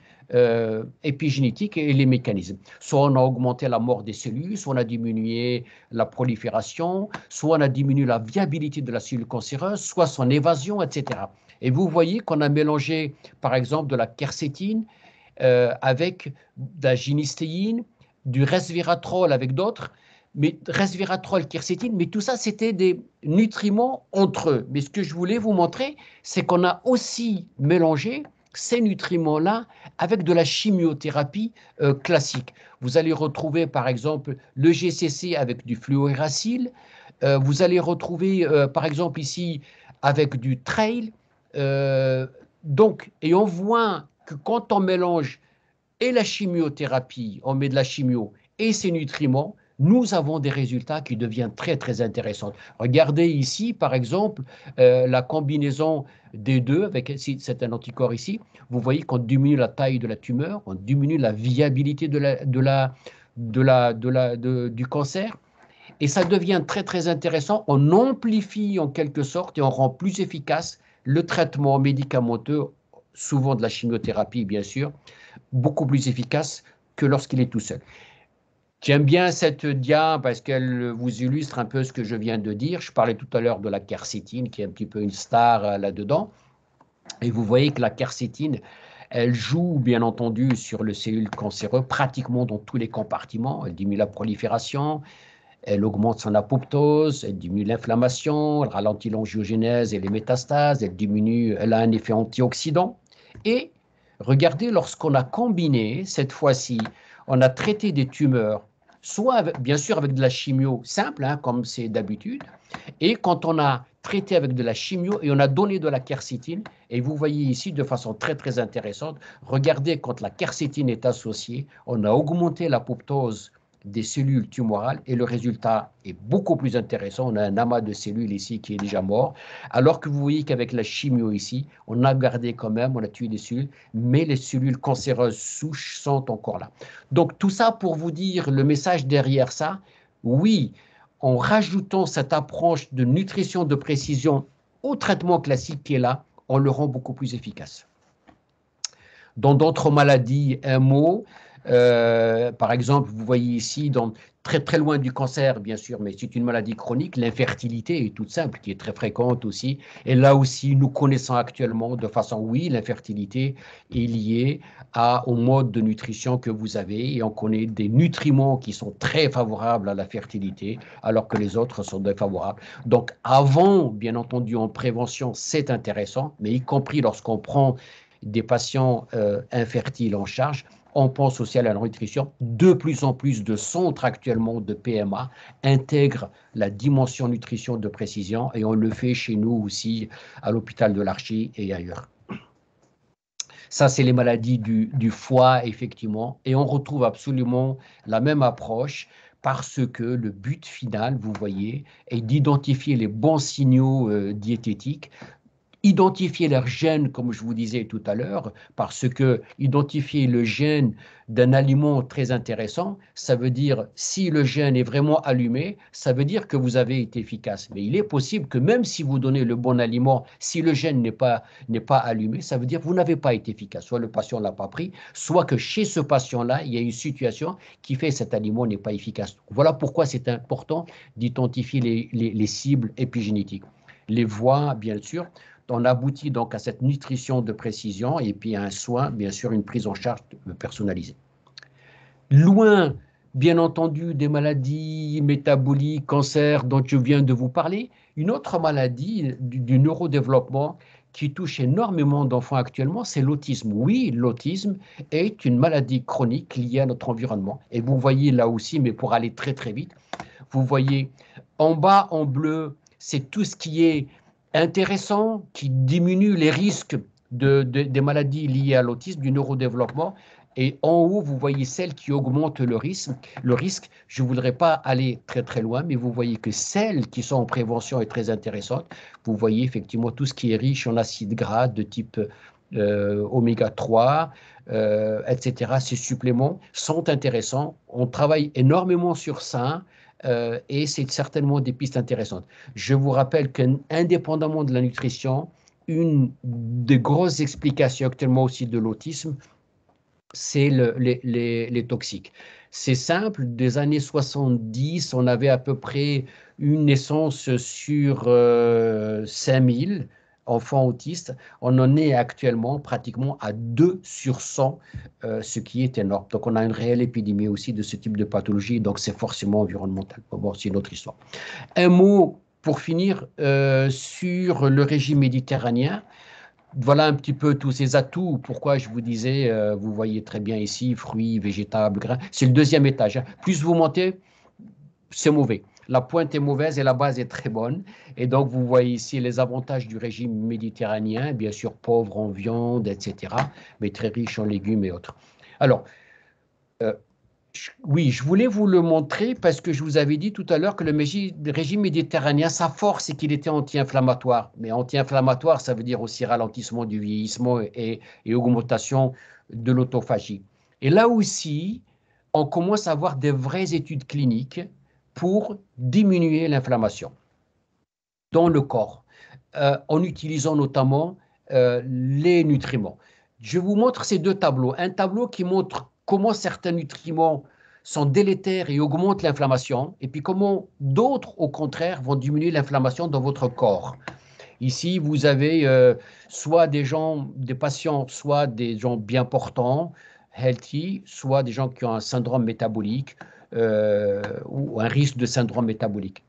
épigénétiques et les mécanismes. Soit on a augmenté la mort des cellules, soit on a diminué la prolifération, soit on a diminué la viabilité de la cellule cancéreuse, soit son évasion, etc. Et vous voyez qu'on a mélangé, par exemple, de la quercétine avec de la gynistéine, du resveratrol avec d'autres, mais resveratrol, quercétine, mais tout ça, c'était des nutriments entre eux. Mais ce que je voulais vous montrer, c'est qu'on a aussi mélangé ces nutriments-là avec de la chimiothérapie classique. Vous allez retrouver, par exemple, le GCC avec du fluoracil. Vous allez retrouver, par exemple, ici, avec du trail. Donc, et on voit que quand on mélange et la chimiothérapie, on met de la chimio et ces nutriments, nous avons des résultats qui deviennent très, très intéressants. Regardez ici, par exemple, la combinaison des deux, avec c'est un anticorps ici, vous voyez qu'on diminue la taille de la tumeur, on diminue la viabilité du cancer, et ça devient très, très intéressant. On amplifie en quelque sorte et on rend plus efficace le traitement médicamenteux, souvent de la chimiothérapie, bien sûr, beaucoup plus efficace que lorsqu'il est tout seul. J'aime bien cette dia parce qu'elle vous illustre un peu ce que je viens de dire. Je parlais tout à l'heure de la quercétine, qui est un petit peu une star là-dedans. Et vous voyez que la quercétine, elle joue, bien entendu, sur les cellules cancéreuses, pratiquement dans tous les compartiments. Elle diminue la prolifération, elle augmente son apoptose, elle diminue l'inflammation, elle ralentit l'angiogénèse et les métastases, elle a un effet antioxydant. Et regardez, lorsqu'on a combiné, cette fois-ci, on a traité des tumeurs, soit bien sûr avec de la chimio simple, hein, comme c'est d'habitude, et quand on a traité avec de la chimio et on a donné de la quercétine, et vous voyez ici de façon très très intéressante, regardez quand la quercétine est associée, on a augmenté l'apoptose des cellules tumorales et le résultat est beaucoup plus intéressant. On a un amas de cellules ici qui est déjà mort, alors que vous voyez qu'avec la chimio ici, on a gardé quand même, on a tué des cellules, mais les cellules cancéreuses souches sont encore là. Donc tout ça pour vous dire le message derrière ça, oui, en rajoutant cette approche de nutrition de précision au traitement classique qui est là, on le rend beaucoup plus efficace. Dans d'autres maladies, un mot, par exemple, vous voyez ici, très très loin du cancer, bien sûr, mais c'est une maladie chronique, l'infertilité est toute simple, qui est très fréquente aussi. Et là aussi, nous connaissons actuellement de façon, oui, l'infertilité est liée au mode de nutrition que vous avez, et on connaît des nutriments qui sont très favorables à la fertilité, alors que les autres sont défavorables. Donc, avant, bien entendu, en prévention, c'est intéressant, mais y compris lorsqu'on prend des patients infertiles en charge, on pense aussi à la nutrition. De plus en plus de centres actuellement de PMA intègrent la dimension nutrition de précision et on le fait chez nous aussi à l'hôpital de l'Archi et ailleurs. Ça, c'est les maladies du foie, effectivement, et on retrouve absolument la même approche parce que le but final, vous voyez, est d'identifier les bons signaux diététiques identifier leurs gènes, comme je vous disais tout à l'heure, parce que identifier le gène d'un aliment très intéressant, ça veut dire, si le gène est vraiment allumé, ça veut dire que vous avez été efficace. Mais il est possible que même si vous donnez le bon aliment, si le gène n'est pas allumé, ça veut dire que vous n'avez pas été efficace. Soit le patient ne l'a pas pris, soit que chez ce patient-là, il y a une situation qui fait que cet aliment n'est pas efficace. Voilà pourquoi c'est important d'identifier les cibles épigénétiques. Les voies, bien sûr. On aboutit donc à cette nutrition de précision et puis à un soin, bien sûr, une prise en charge personnalisée. Loin, bien entendu, des maladies métaboliques, cancer dont je viens de vous parler, une autre maladie du neurodéveloppement qui touche énormément d'enfants actuellement, c'est l'autisme. Oui, l'autisme est une maladie chronique liée à notre environnement. Et vous voyez là aussi, mais pour aller très très vite, vous voyez en bas en bleu, c'est tout ce qui est intéressant, qui diminue les risques des maladies liées à l'autisme, du neurodéveloppement. Et en haut, vous voyez celles qui augmentent le risque. Je ne voudrais pas aller très très loin, mais vous voyez que celles qui sont en prévention est très intéressante. Vous voyez effectivement tout ce qui est riche en acides gras de type oméga 3, etc. Ces suppléments sont intéressants. On travaille énormément sur ça. Et c'est certainement des pistes intéressantes. Je vous rappelle qu'indépendamment de la nutrition, une des grosses explications actuellement aussi de l'autisme, c'est les toxiques. C'est simple, des années 70, on avait à peu près une naissance sur 5000 enfants autistes. On en est actuellement pratiquement à 2 sur 100, ce qui est énorme. Donc on a une réelle épidémie aussi de ce type de pathologie, donc c'est forcément environnemental. Bon, c'est une autre histoire. Un mot pour finir sur le régime méditerranéen. Voilà un petit peu tous ces atouts. Pourquoi je vous disais, vous voyez très bien ici, fruits, végétables, grains. C'est le deuxième étage. Plus vous montez, c'est mauvais. La pointe est mauvaise et la base est très bonne. Et donc, vous voyez ici les avantages du régime méditerranéen, bien sûr pauvre en viande, etc., mais très riche en légumes et autres. Alors, oui, je voulais vous le montrer parce que je vous avais dit tout à l'heure que le régime méditerranéen, sa force, c'est qu'il était anti-inflammatoire. Mais anti-inflammatoire, ça veut dire aussi ralentissement du vieillissement et augmentation de l'autophagie. Et là aussi, on commence à avoir des vraies études cliniques pour diminuer l'inflammation dans le corps, en utilisant notamment les nutriments. Je vous montre ces deux tableaux. Un tableau qui montre comment certains nutriments sont délétères et augmentent l'inflammation, et puis comment d'autres, au contraire, vont diminuer l'inflammation dans votre corps. Ici, vous avez soit des patients, soit des gens bien portants, healthy, soit des gens qui ont un syndrome métabolique ou un risque de syndrome métabolique.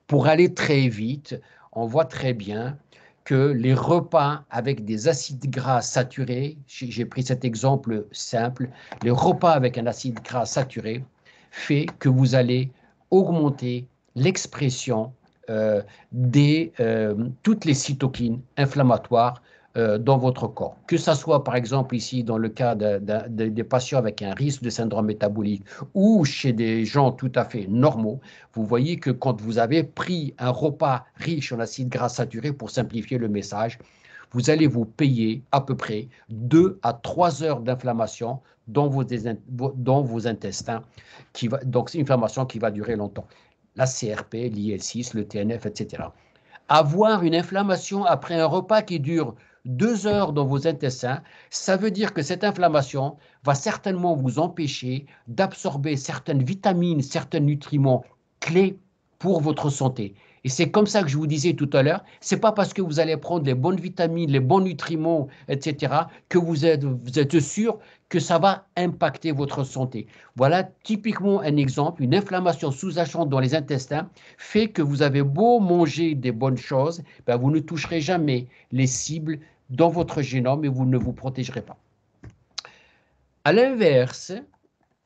Pour aller très vite, on voit très bien que les repas avec des acides gras saturés, j'ai pris cet exemple simple, les repas avec un acide gras saturé fait que vous allez augmenter l'expression toutes les cytokines inflammatoires dans votre corps. Que ce soit par exemple ici dans le cas des patients avec un risque de syndrome métabolique ou chez des gens tout à fait normaux, vous voyez que quand vous avez pris un repas riche en acides gras saturés, pour simplifier le message, vous allez vous payer à peu près 2 à 3 heures d'inflammation dans vos intestins, donc c'est une inflammation qui va durer longtemps. La CRP, l'IL6, le TNF, etc. Avoir une inflammation après un repas qui dure 2 heures dans vos intestins, ça veut dire que cette inflammation va certainement vous empêcher d'absorber certaines vitamines, certains nutriments clés pour votre santé. Et c'est comme ça que je vous disais tout à l'heure, c'est pas parce que vous allez prendre les bonnes vitamines, les bons nutriments, etc., que vous êtes sûr que ça va impacter votre santé. Voilà typiquement un exemple, une inflammation sous-jacente dans les intestins fait que vous avez beau manger des bonnes choses, ben vous ne toucherez jamais les cibles dans votre génome et vous ne vous protégerez pas. À l'inverse,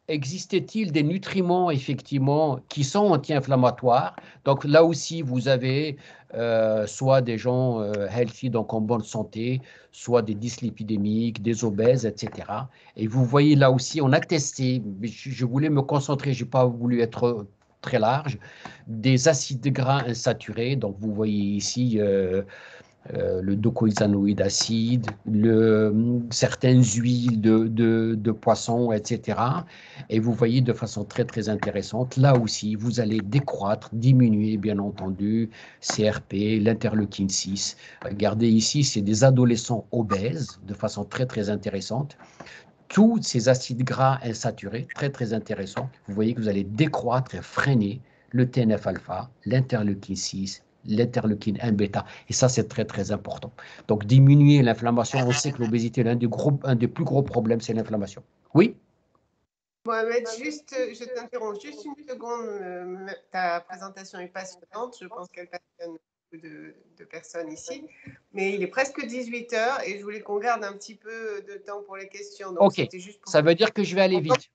existait-il des nutriments, effectivement, qui sont anti-inflammatoires? Donc là aussi, vous avez soit des gens healthy, donc en bonne santé, soit des dyslipidémiques, des obèses, etc. Et vous voyez là aussi, on a testé, mais je voulais me concentrer, je n'ai pas voulu être très large, des acides gras insaturés. Donc vous voyez ici le docosahexaénoïde acide, certaines huiles de poisson, etc. Et vous voyez de façon très, très intéressante, là aussi, vous allez décroître, diminuer, bien entendu, CRP, l'interleukine 6. Regardez ici, c'est des adolescents obèses, de façon très, très intéressante. Tous ces acides gras insaturés, très, très intéressants. Vous voyez que vous allez décroître et freiner le TNF-alpha, l'interleukine 6, l'interleukine 1 bêta. Et ça, c'est très, très important. Donc, diminuer l'inflammation. On sait que l'obésité, un des plus gros problèmes, c'est l'inflammation. Oui? Mohamed, juste, je t'interromps juste une seconde. Ta présentation est passionnante. Je pense qu'elle passionne beaucoup de personnes ici. Mais il est presque 18 h et je voulais qu'on garde un petit peu de temps pour les questions. Donc, OK. juste pour... Ça veut dire que je vais aller vite.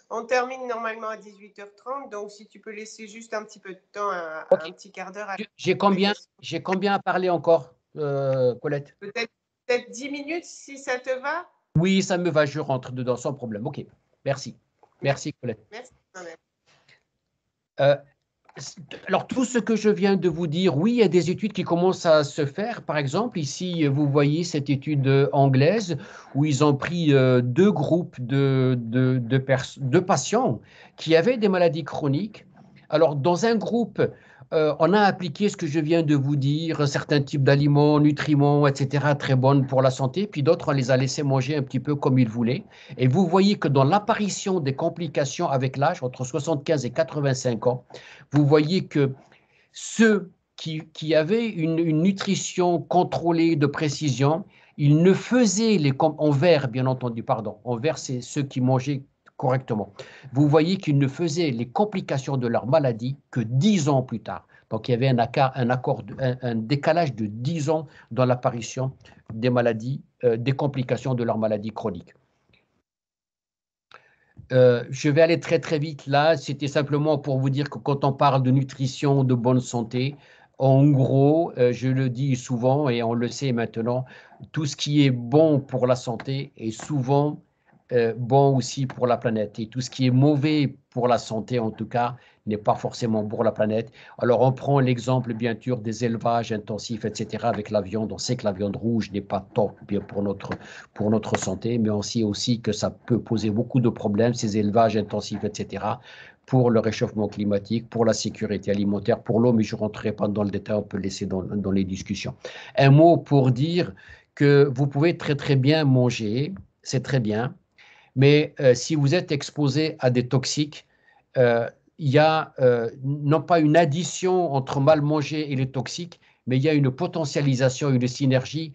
On termine normalement à 18 h 30. Donc, si tu peux laisser juste un petit peu de temps, Okay. un petit quart d'heure. J'ai combien à parler encore, Colette? Peut-être 10 minutes, si ça te va? Oui, ça me va, je rentre dedans sans problème. OK, merci. Merci, Colette. Merci. Alors, tout ce que je viens de vous dire, oui, il y a des études qui commencent à se faire. Par exemple, ici, vous voyez cette étude anglaise où ils ont pris deux groupes de patients qui avaient des maladies chroniques. Alors, dans un groupe, on a appliqué ce que je viens de vous dire, certains types d'aliments, nutriments, etc., très bonnes pour la santé, puis d'autres, on les a laissés manger un petit peu comme ils voulaient. Et vous voyez que dans l'apparition des complications avec l'âge, entre 75 et 85 ans, vous voyez que ceux qui avaient une nutrition contrôlée de précision, ils ne faisaient en vert, bien entendu, pardon, en vert, c'est ceux qui mangeaient correctement. Vous voyez qu'ils ne faisaient les complications de leur maladie que 10 ans plus tard. Donc, il y avait un décalage de 10 ans dans l'apparition des maladies, des complications de leur maladie chronique. Je vais aller très très vite là, c'était simplement pour vous dire que quand on parle de nutrition, de bonne santé, en gros, je le dis souvent et on le sait maintenant, tout ce qui est bon pour la santé est souvent bon aussi pour la planète. Et tout ce qui est mauvais pour la santé, en tout cas, n'est pas forcément pour la planète. Alors, on prend l'exemple, bien sûr, des élevages intensifs, etc., avec la viande. On sait que la viande rouge n'est pas top bien pour notre santé, mais on sait aussi que ça peut poser beaucoup de problèmes, ces élevages intensifs, etc., pour le réchauffement climatique, pour la sécurité alimentaire, pour l'eau, mais je ne rentrerai pas dans le détail, on peut laisser dans les discussions. Un mot pour dire que vous pouvez très, très bien manger, c'est très bien, mais si vous êtes exposé à des toxiques, il y a non pas une addition entre mal manger et les toxiques, mais il y a une potentialisation, une synergie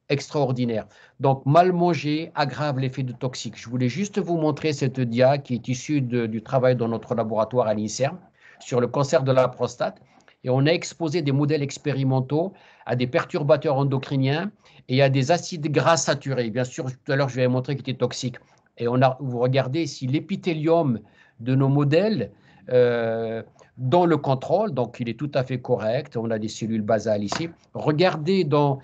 extraordinaire. Donc, mal manger aggrave l'effet de toxique. Je voulais juste vous montrer cette dia qui est issue du travail dans notre laboratoire à l'INSERM sur le cancer de la prostate. Et on a exposé des modèles expérimentaux à des perturbateurs endocriniens et à des acides gras saturés. Bien sûr, tout à l'heure, je vais vous montrer qu'ils étaient toxiques. Et vous regardez si l'épithélium de nos modèles dans le contrôle, donc il est tout à fait correct, on a des cellules basales ici. Regardez dans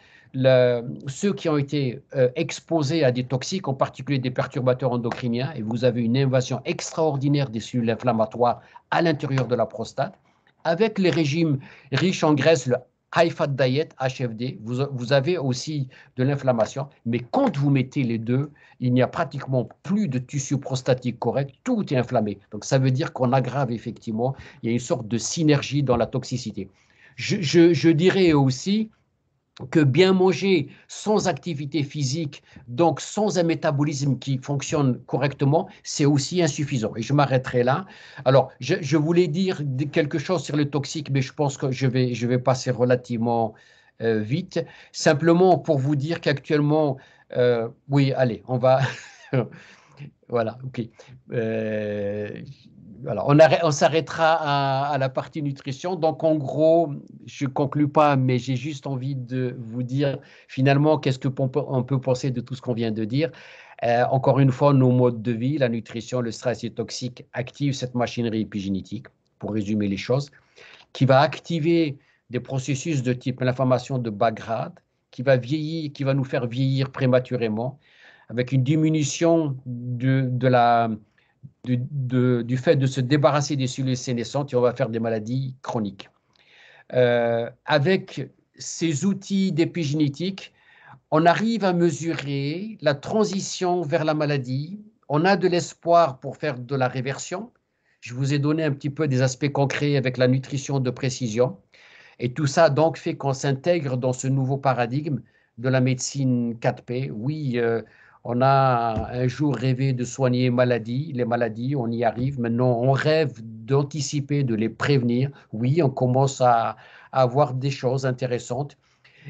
ceux qui ont été exposés à des toxiques, en particulier des perturbateurs endocriniens, et vous avez une invasion extraordinaire des cellules inflammatoires à l'intérieur de la prostate. Avec les régimes riches en graisse, le High Fat Diet, HFD, vous avez aussi de l'inflammation, mais quand vous mettez les deux, il n'y a pratiquement plus de tissu prostatique correct, tout est inflammé. Donc ça veut dire qu'on aggrave effectivement, il y a une sorte de synergie dans la toxicité. Je dirais aussi que bien manger sans activité physique, donc sans un métabolisme qui fonctionne correctement, c'est aussi insuffisant. Et je m'arrêterai là. Alors, je voulais dire quelque chose sur le toxique, mais je pense que je vais passer relativement vite. Simplement pour vous dire qu'actuellement, oui, allez, on va... Voilà, ok. Voilà, on s'arrêtera à la partie nutrition. Donc, en gros, je ne conclue pas, mais j'ai juste envie de vous dire finalement qu'est-ce qu'on peut penser de tout ce qu'on vient de dire. Encore une fois, nos modes de vie, la nutrition, le stress et toxique activent cette machinerie épigénétique, pour résumer les choses, qui va activer des processus de type l'inflammation de bas grade, qui va nous faire vieillir prématurément, avec une diminution du fait de se débarrasser des cellules sénescentes et on va faire des maladies chroniques. Avec ces outils d'épigénétique, on arrive à mesurer la transition vers la maladie. On a de l'espoir pour faire de la réversion. Je vous ai donné un petit peu des aspects concrets avec la nutrition de précision. Et tout ça donc fait qu'on s'intègre dans ce nouveau paradigme de la médecine 4P. Oui, on a un jour rêvé de soigner les maladies, on y arrive. Maintenant, on rêve d'anticiper, de les prévenir. Oui, on commence à avoir des choses intéressantes.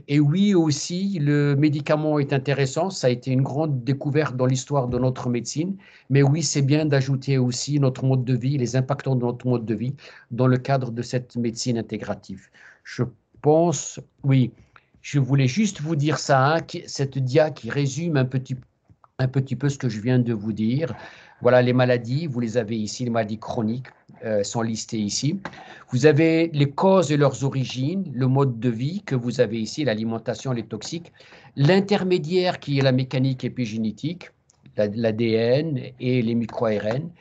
Et oui, aussi, le médicament est intéressant. Ça a été une grande découverte dans l'histoire de notre médecine. Mais oui, c'est bien d'ajouter aussi notre mode de vie, les impactants de notre mode de vie dans le cadre de cette médecine intégrative. Je pense, oui, je voulais juste vous dire ça, hein, cette dia qui résume un petit peu ce que je viens de vous dire. Voilà les maladies, vous les avez ici, les maladies chroniques sont listées ici. Vous avez les causes et leurs origines, le mode de vie que vous avez ici, l'alimentation, les toxiques, l'intermédiaire qui est la mécanique épigénétique, l'ADN et les micro-ARN.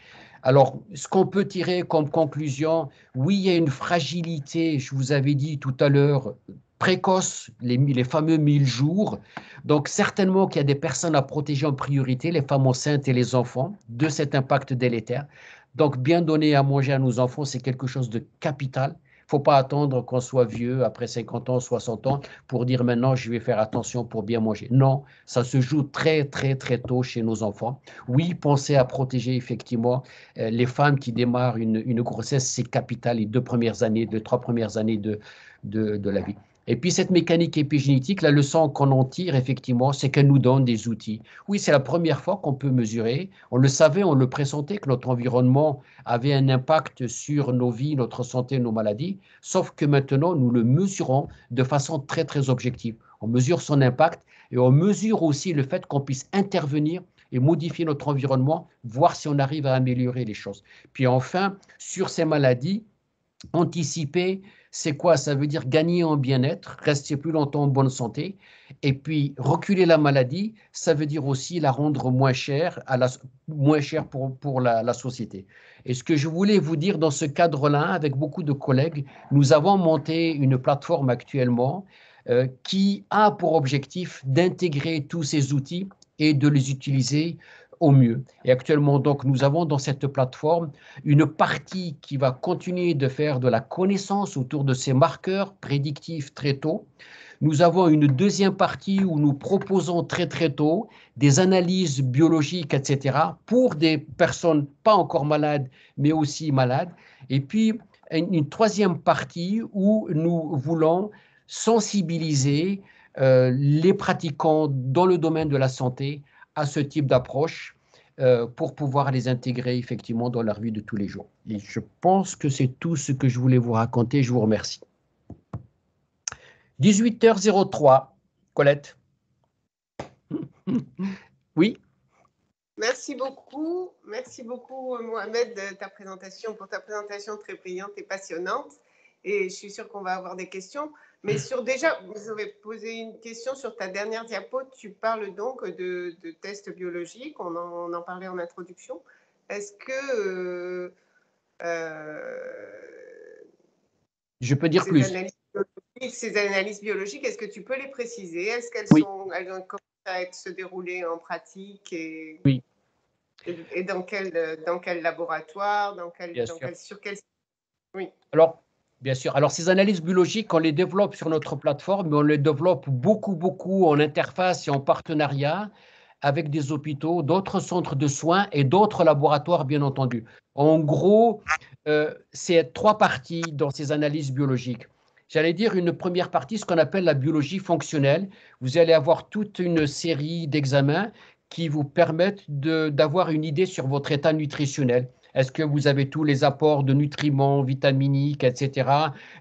Alors, ce qu'on peut tirer comme conclusion, oui, il y a une fragilité, je vous avais dit tout à l'heure, précoce, les fameux 1000 jours. Donc, certainement qu'il y a des personnes à protéger en priorité, les femmes enceintes et les enfants, de cet impact délétère. Donc, bien donner à manger à nos enfants, c'est quelque chose de capital. Il ne faut pas attendre qu'on soit vieux, après 50 ans, 60 ans, pour dire maintenant, je vais faire attention pour bien manger. Non, ça se joue très, très, très tôt chez nos enfants. Oui, pensez à protéger effectivement les femmes qui démarrent une grossesse, c'est capital, les 3 premières années de la vie. Et puis cette mécanique épigénétique, la leçon qu'on en tire effectivement, c'est qu'elle nous donne des outils. Oui, c'est la première fois qu'on peut mesurer. On le savait, on le pressentait que notre environnement avait un impact sur nos vies, notre santé, nos maladies, sauf que maintenant, nous le mesurons de façon très, très objective. On mesure son impact et on mesure aussi le fait qu'on puisse intervenir et modifier notre environnement, voir si on arrive à améliorer les choses. Puis enfin, sur ces maladies, anticiper, c'est quoi? Ça veut dire gagner en bien-être, rester plus longtemps en bonne santé. Et puis, reculer la maladie, ça veut dire aussi la rendre moins chère, moins chère pour la société. Et ce que je voulais vous dire dans ce cadre-là, avec beaucoup de collègues, nous avons monté une plateforme actuellement qui a pour objectif d'intégrer tous ces outils et de les utiliser au mieux. Et actuellement, donc, nous avons dans cette plateforme une partie qui va continuer de faire de la connaissance autour de ces marqueurs prédictifs très tôt. Nous avons une deuxième partie où nous proposons très très tôt des analyses biologiques, etc., pour des personnes pas encore malades, mais aussi malades. Et puis, une troisième partie où nous voulons sensibiliser les pratiquants dans le domaine de la santé à ce type d'approche pour pouvoir les intégrer effectivement dans leur vie de tous les jours. Et je pense que c'est tout ce que je voulais vous raconter. Je vous remercie. 18h03, Colette. Oui. Merci beaucoup, Mohamed, pour ta présentation très brillante et passionnante. Et je suis sûre qu'on va avoir des questions. Mais déjà, vous avez posé une question sur ta dernière diapo. Tu parles donc de tests biologiques. On en parlait en introduction. Est-ce que je peux dire plus. Ces analyses biologiques, est-ce que tu peux les préciser? Est-ce qu'elles elles ont commencé à se dérouler en pratique oui. Et dans quel laboratoire, sur quel... Oui. Alors, bien sûr. Alors, ces analyses biologiques, on les développe sur notre plateforme, mais on les développe beaucoup en interface et en partenariat avec des hôpitaux, d'autres centres de soins et d'autres laboratoires, bien entendu. En gros, c'est 3 parties dans ces analyses biologiques. J'allais dire une première partie, ce qu'on appelle la biologie fonctionnelle. Vous allez avoir toute une série d'examens qui vous permettent d'avoir une idée sur votre état nutritionnel. Est-ce que vous avez tous les apports de nutriments, vitaminiques, etc.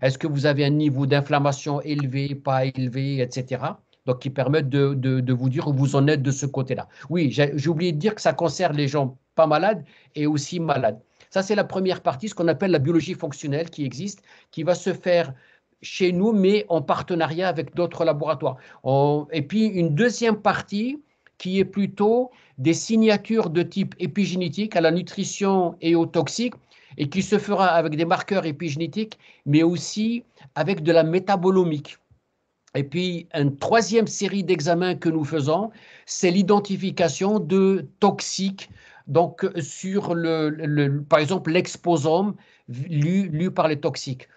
Est-ce que vous avez un niveau d'inflammation élevé, pas élevé, etc. Donc, qui permettent de vous dire où vous en êtes de ce côté-là. Oui, j'ai oublié de dire que ça concerne les gens pas malades et aussi malades. Ça, c'est la première partie, ce qu'on appelle la biologie fonctionnelle qui existe, qui va se faire chez nous, mais en partenariat avec d'autres laboratoires. Et puis, une deuxième partie qui est plutôt des signatures de type épigénétique à la nutrition et aux toxiques, et qui se fera avec des marqueurs épigénétiques, mais aussi avec de la métabolomique. Et puis, une troisième série d'examens que nous faisons, c'est l'identification de toxiques. Donc, sur par exemple, l'exposome lu par les toxiques.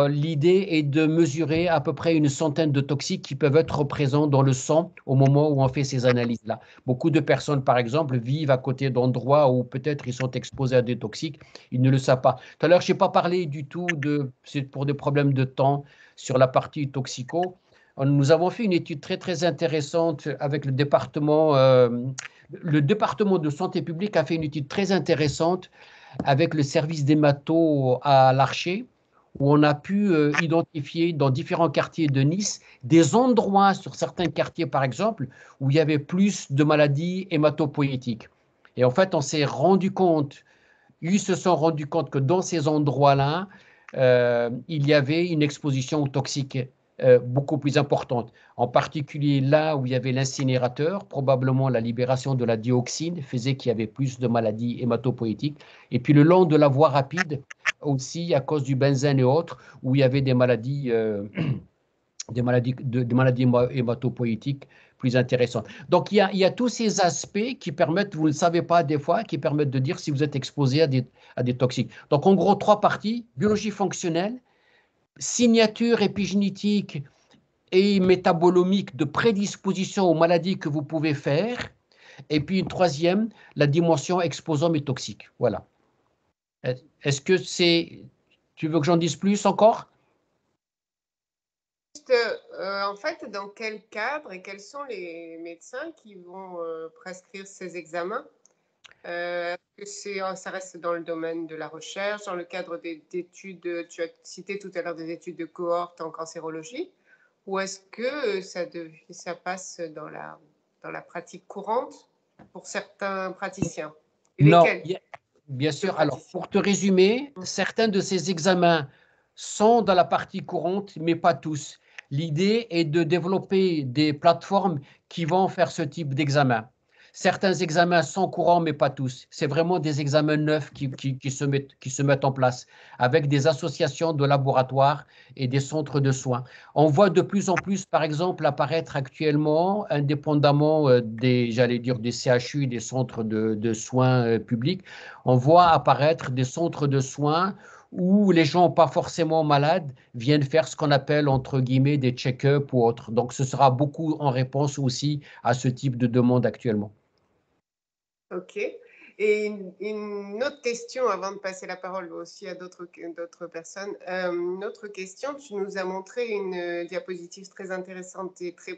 L'idée est de mesurer à peu près une centaine de toxiques qui peuvent être présents dans le sang au moment où on fait ces analyses-là. Beaucoup de personnes, par exemple, vivent à côté d'endroits où peut-être ils sont exposés à des toxiques, ils ne le savent pas. Tout à l'heure, je n'ai pas parlé du tout c'est pour des problèmes de temps sur la partie toxico. Nous avons fait une étude très, très intéressante avec le département de santé publique a fait une étude très intéressante avec le service d'hémato à l'Archer, où on a pu identifier dans différents quartiers de Nice des endroits sur certains quartiers, par exemple, où il y avait plus de maladies hématopoïétiques. Et en fait, on s'est rendu compte, ils se sont rendus compte que dans ces endroits-là, il y avait une exposition aux toxiques beaucoup plus importante. En particulier là où il y avait l'incinérateur, probablement la libération de la dioxine faisait qu'il y avait plus de maladies hématopoïétiques. Et puis le long de la voie rapide, aussi à cause du benzène et autres, où il y avait des maladies, des maladies hématopoïétiques plus intéressantes. Donc il y a tous ces aspects qui permettent, vous ne le savez pas des fois, qui permettent de dire si vous êtes exposé à des toxiques. Donc en gros, trois parties: biologie fonctionnelle, signature épigénétique et métabolomique de prédisposition aux maladies que vous pouvez faire. Et puis une troisième, la dimension exposome et toxique. Voilà. Est-ce que c'est... Tu veux que j'en dise plus encore? En fait, dans quel cadre et quels sont les médecins qui vont prescrire ces examens? Ça reste dans le domaine de la recherche, dans le cadre d'études, tu as cité tout à l'heure des études de cohorte en cancérologie, ou est-ce que ça passe dans la pratique courante pour certains praticiens? Et non, lesquels? bien sûr. Alors, pour te résumer, certains de ces examens sont dans la partie courante, mais pas tous. L'idée est de développer des plateformes qui vont faire ce type d'examen. Certains examens sont courants, mais pas tous. C'est vraiment des examens neufs qui se mettent en place avec des associations de laboratoires et des centres de soins. On voit de plus en plus, par exemple, apparaître actuellement, indépendamment j'allais dire, des CHU, des centres de soins publics, on voit apparaître des centres de soins où les gens pas forcément malades viennent faire ce qu'on appelle, entre guillemets, des check-up ou autres. Donc, ce sera beaucoup en réponse aussi à ce type de demande actuellement. Ok. Et une autre question avant de passer la parole aussi à d'autres personnes. Une autre question, tu nous as montré une diapositive très intéressante et très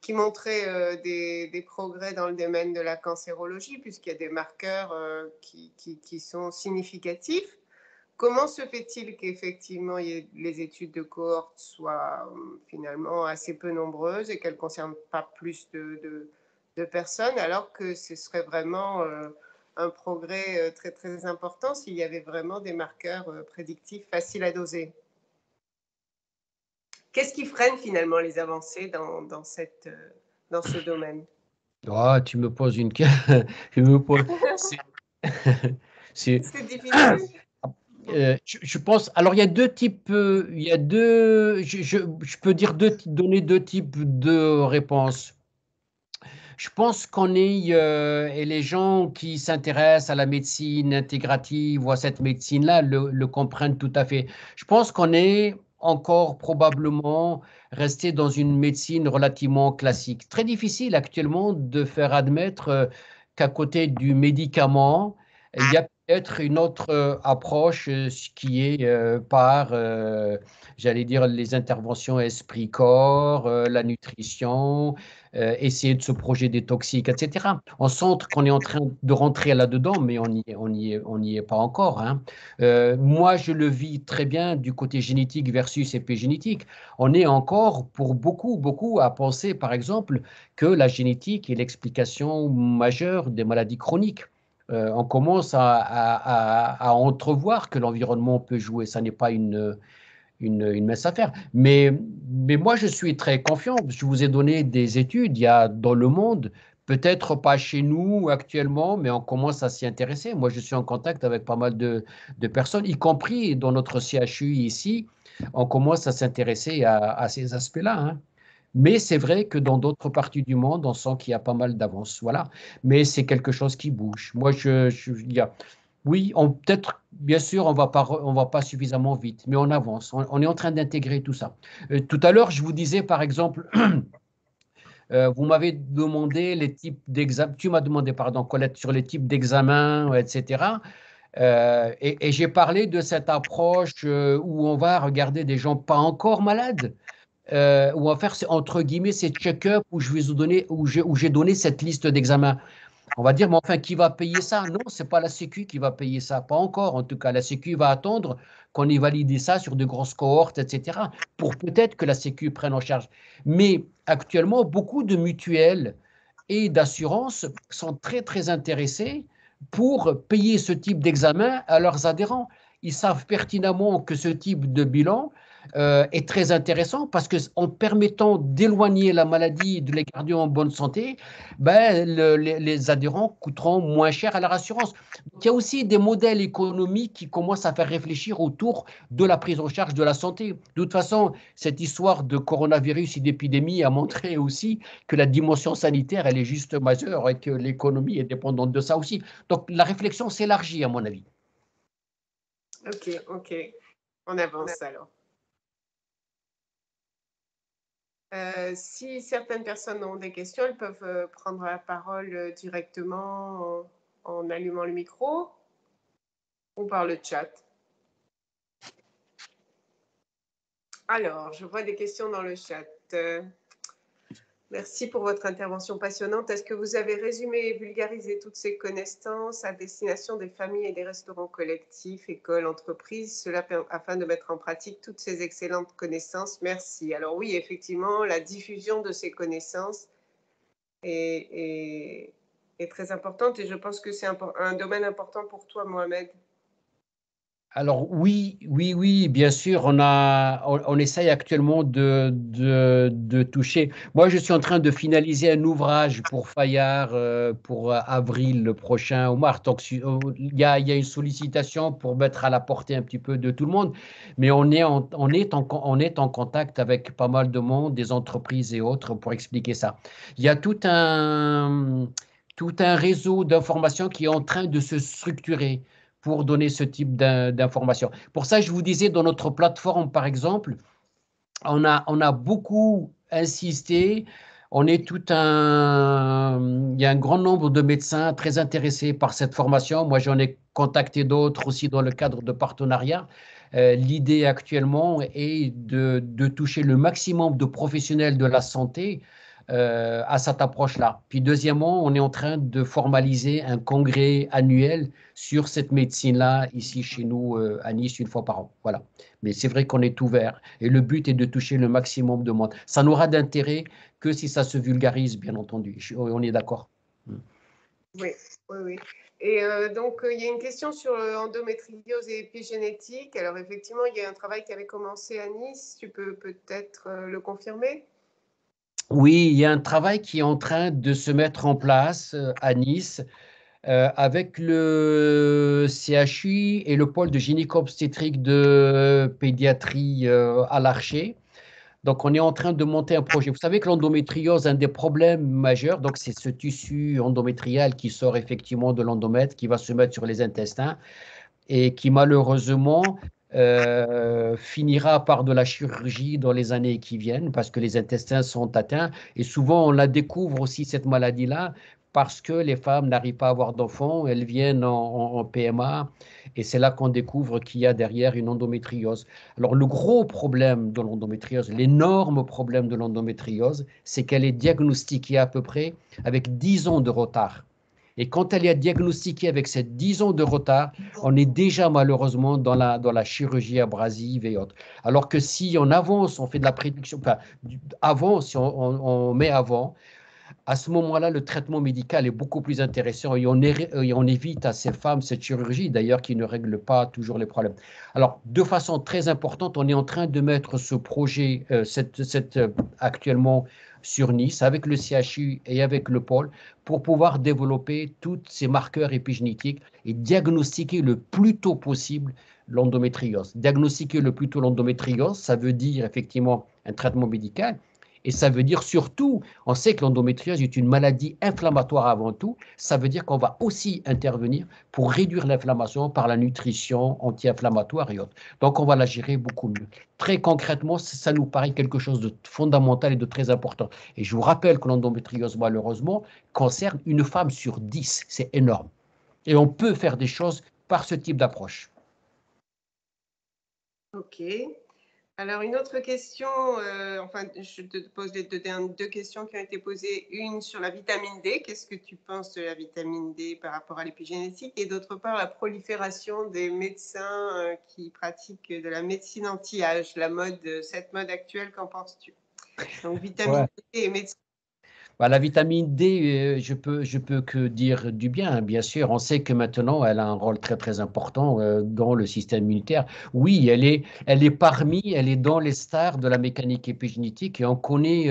qui montrait des progrès dans le domaine de la cancérologie, puisqu'il y a des marqueurs qui sont significatifs. Comment se fait-il qu'effectivement les études de cohorte soient finalement assez peu nombreuses et qu'elles ne concernent pas plus de personnes, alors que ce serait vraiment un progrès très, très important s'il y avait vraiment des marqueurs prédictifs faciles à doser? Qu'est-ce qui freine finalement les avancées dans ce domaine? Oh, tu me poses une question. C'est difficile. Je pense. Alors, il y a deux types. Il y a deux. Je peux donner deux types de réponses. Je pense qu'on est, et les gens qui s'intéressent à la médecine intégrative ou à cette médecine-là le comprennent tout à fait. Je pense qu'on est encore probablement resté dans une médecine relativement classique. Très difficile actuellement de faire admettre qu'à côté du médicament, il y a peut-être une autre approche qui est j'allais dire, les interventions esprit-corps, la nutrition, essayer de se projeter des toxiques, etc. On sent qu'on est en train de rentrer là-dedans, mais on n'y est pas encore. Hein. Moi, je le vis très bien du côté génétique versus épigénétique. On est encore, pour beaucoup, beaucoup, à penser, par exemple, que la génétique est l'explication majeure des maladies chroniques. On commence à entrevoir que l'environnement peut jouer. Ça n'est pas une mince affaire. Mais moi, je suis très confiant. Je vous ai donné des études. Il y a dans le monde, peut-être pas chez nous actuellement, mais on commence à s'y intéresser. Moi, je suis en contact avec pas mal de personnes, y compris dans notre CHU ici. On commence à s'intéresser à ces aspects-là. Hein. Mais c'est vrai que dans d'autres parties du monde, on sent qu'il y a pas mal d'avance. Voilà. Mais c'est quelque chose qui bouge. Moi, oui, peut-être, bien sûr, on va pas suffisamment vite, mais on avance. On est en train d'intégrer tout ça. Tout à l'heure, je vous disais, par exemple, vous m'avez demandé les types d'examens, tu m'as demandé, pardon, Colette, sur les types d'examens, etc. Et j'ai parlé de cette approche où on va regarder des gens pas encore malades, où on va faire, entre guillemets, ces check-up où je vais vous donner, où j'ai donné cette liste d'examens. On va dire, mais enfin, qui va payer ça? Non, c'est pas la Sécu qui va payer ça, pas encore. En tout cas, la Sécu va attendre qu'on ait validé ça sur de grosses cohortes, etc., pour peut-être que la Sécu prenne en charge. Mais actuellement, beaucoup de mutuelles et d'assurances sont très, très intéressés pour payer ce type d'examen à leurs adhérents. Ils savent pertinemment que ce type de bilan est très intéressant parce qu'en permettant d'éloigner la maladie et de les garder en bonne santé, ben, les adhérents coûteront moins cher à leur assurance. Donc, il y a aussi des modèles économiques qui commencent à faire réfléchir autour de la prise en charge de la santé. De toute façon, cette histoire de coronavirus et d'épidémie a montré aussi que la dimension sanitaire, elle est juste majeure et que l'économie est dépendante de ça aussi. Donc, la réflexion s'élargit, à mon avis. Ok. On avance alors. Si certaines personnes ont des questions, elles peuvent prendre la parole directement en allumant le micro ou par le chat. Alors, je vois des questions dans le chat. Merci pour votre intervention passionnante. Est-ce que vous avez résumé et vulgarisé toutes ces connaissances à destination des familles et des restaurants collectifs, écoles, entreprises, cela afin de mettre en pratique toutes ces excellentes connaissances? Merci. Alors oui, effectivement, la diffusion de ces connaissances est très importante et je pense que c'est un domaine important pour toi, Mohamed. Alors oui, bien sûr, on essaye actuellement de toucher. Moi, je suis en train de finaliser un ouvrage pour Fayard pour avril prochain ou mars. Donc, il y a une sollicitation pour mettre à la portée un petit peu de tout le monde, mais on est en contact avec pas mal de monde, des entreprises et autres pour expliquer ça. Il y a tout un réseau d'informations qui est en train de se structurer pour donner ce type d'informations. Pour ça, je vous disais, dans notre plateforme, par exemple, on a beaucoup insisté. Il y a un grand nombre de médecins très intéressés par cette formation. Moi, j'en ai contacté d'autres aussi dans le cadre de partenariats. L'idée actuellement est de toucher le maximum de professionnels de la santé à cette approche-là. Puis deuxièmement, on est en train de formaliser un congrès annuel sur cette médecine-là ici chez nous à Nice une fois par an. Voilà. Mais c'est vrai qu'on est ouvert et le but est de toucher le maximum de monde. Ça n'aura d'intérêt que si ça se vulgarise, bien entendu. On est d'accord. Oui. Et donc, il y a une question sur endométriose et épigénétique. Alors, effectivement, il y a un travail qui avait commencé à Nice. Tu peux peut-être le confirmer? Oui, il y a un travail qui est en train de se mettre en place à Nice avec le CHU et le pôle de gynéco-obstétrique de pédiatrie à l'Archer. Donc, on est en train de monter un projet. Vous savez que l'endométriose, un des problèmes majeurs, donc c'est ce tissu endométrial qui sort effectivement de l'endomètre, qui va se mettre sur les intestins et qui malheureusement finira par de la chirurgie dans les années qui viennent parce que les intestins sont atteints. Et souvent, on la découvre aussi, cette maladie-là, parce que les femmes n'arrivent pas à avoir d'enfants, elles viennent en PMA, et c'est là qu'on découvre qu'il y a derrière une endométriose. Alors, le gros problème de l'endométriose, l'énorme problème de l'endométriose, c'est qu'elle est diagnostiquée à peu près avec 10 ans de retard. Et quand elle est diagnostiquée avec ces 10 ans de retard, on est déjà malheureusement dans la chirurgie abrasive et autres. Alors que si on avance, on fait de la prédiction, enfin, avant, si on met avant, à ce moment-là, le traitement médical est beaucoup plus intéressant et on évite à ces femmes cette chirurgie, d'ailleurs, qui ne règle pas toujours les problèmes. Alors, de façon très importante, on est en train de mettre ce projet actuellement sur Nice avec le CHU et avec le pôle pour pouvoir développer tous ces marqueurs épigénétiques et diagnostiquer le plus tôt possible l'endométriose. Diagnostiquer le plus tôt l'endométriose, ça veut dire effectivement un traitement médical. Et ça veut dire surtout, on sait que l'endométriose est une maladie inflammatoire avant tout, ça veut dire qu'on va aussi intervenir pour réduire l'inflammation par la nutrition anti-inflammatoire et autres. Donc on va la gérer beaucoup mieux. Très concrètement, ça nous paraît quelque chose de fondamental et de très important. Et je vous rappelle que l'endométriose, malheureusement, concerne une femme sur 10. C'est énorme. Et on peut faire des choses par ce type d'approche. Ok. Alors, une autre question, enfin, je te pose les deux questions qui ont été posées. Une sur la vitamine D. Qu'est-ce que tu penses de la vitamine D par rapport à l'épigénétique? Et d'autre part, la prolifération des médecins qui pratiquent de la médecine anti-âge, cette mode actuelle, qu'en penses-tu? Donc, vitamine D et médecine. Bah, la vitamine D, je peux que dire du bien, bien sûr. On sait que maintenant, elle a un rôle très, très important dans le système immunitaire. Oui, elle est dans les stars de la mécanique épigénétique et on connaît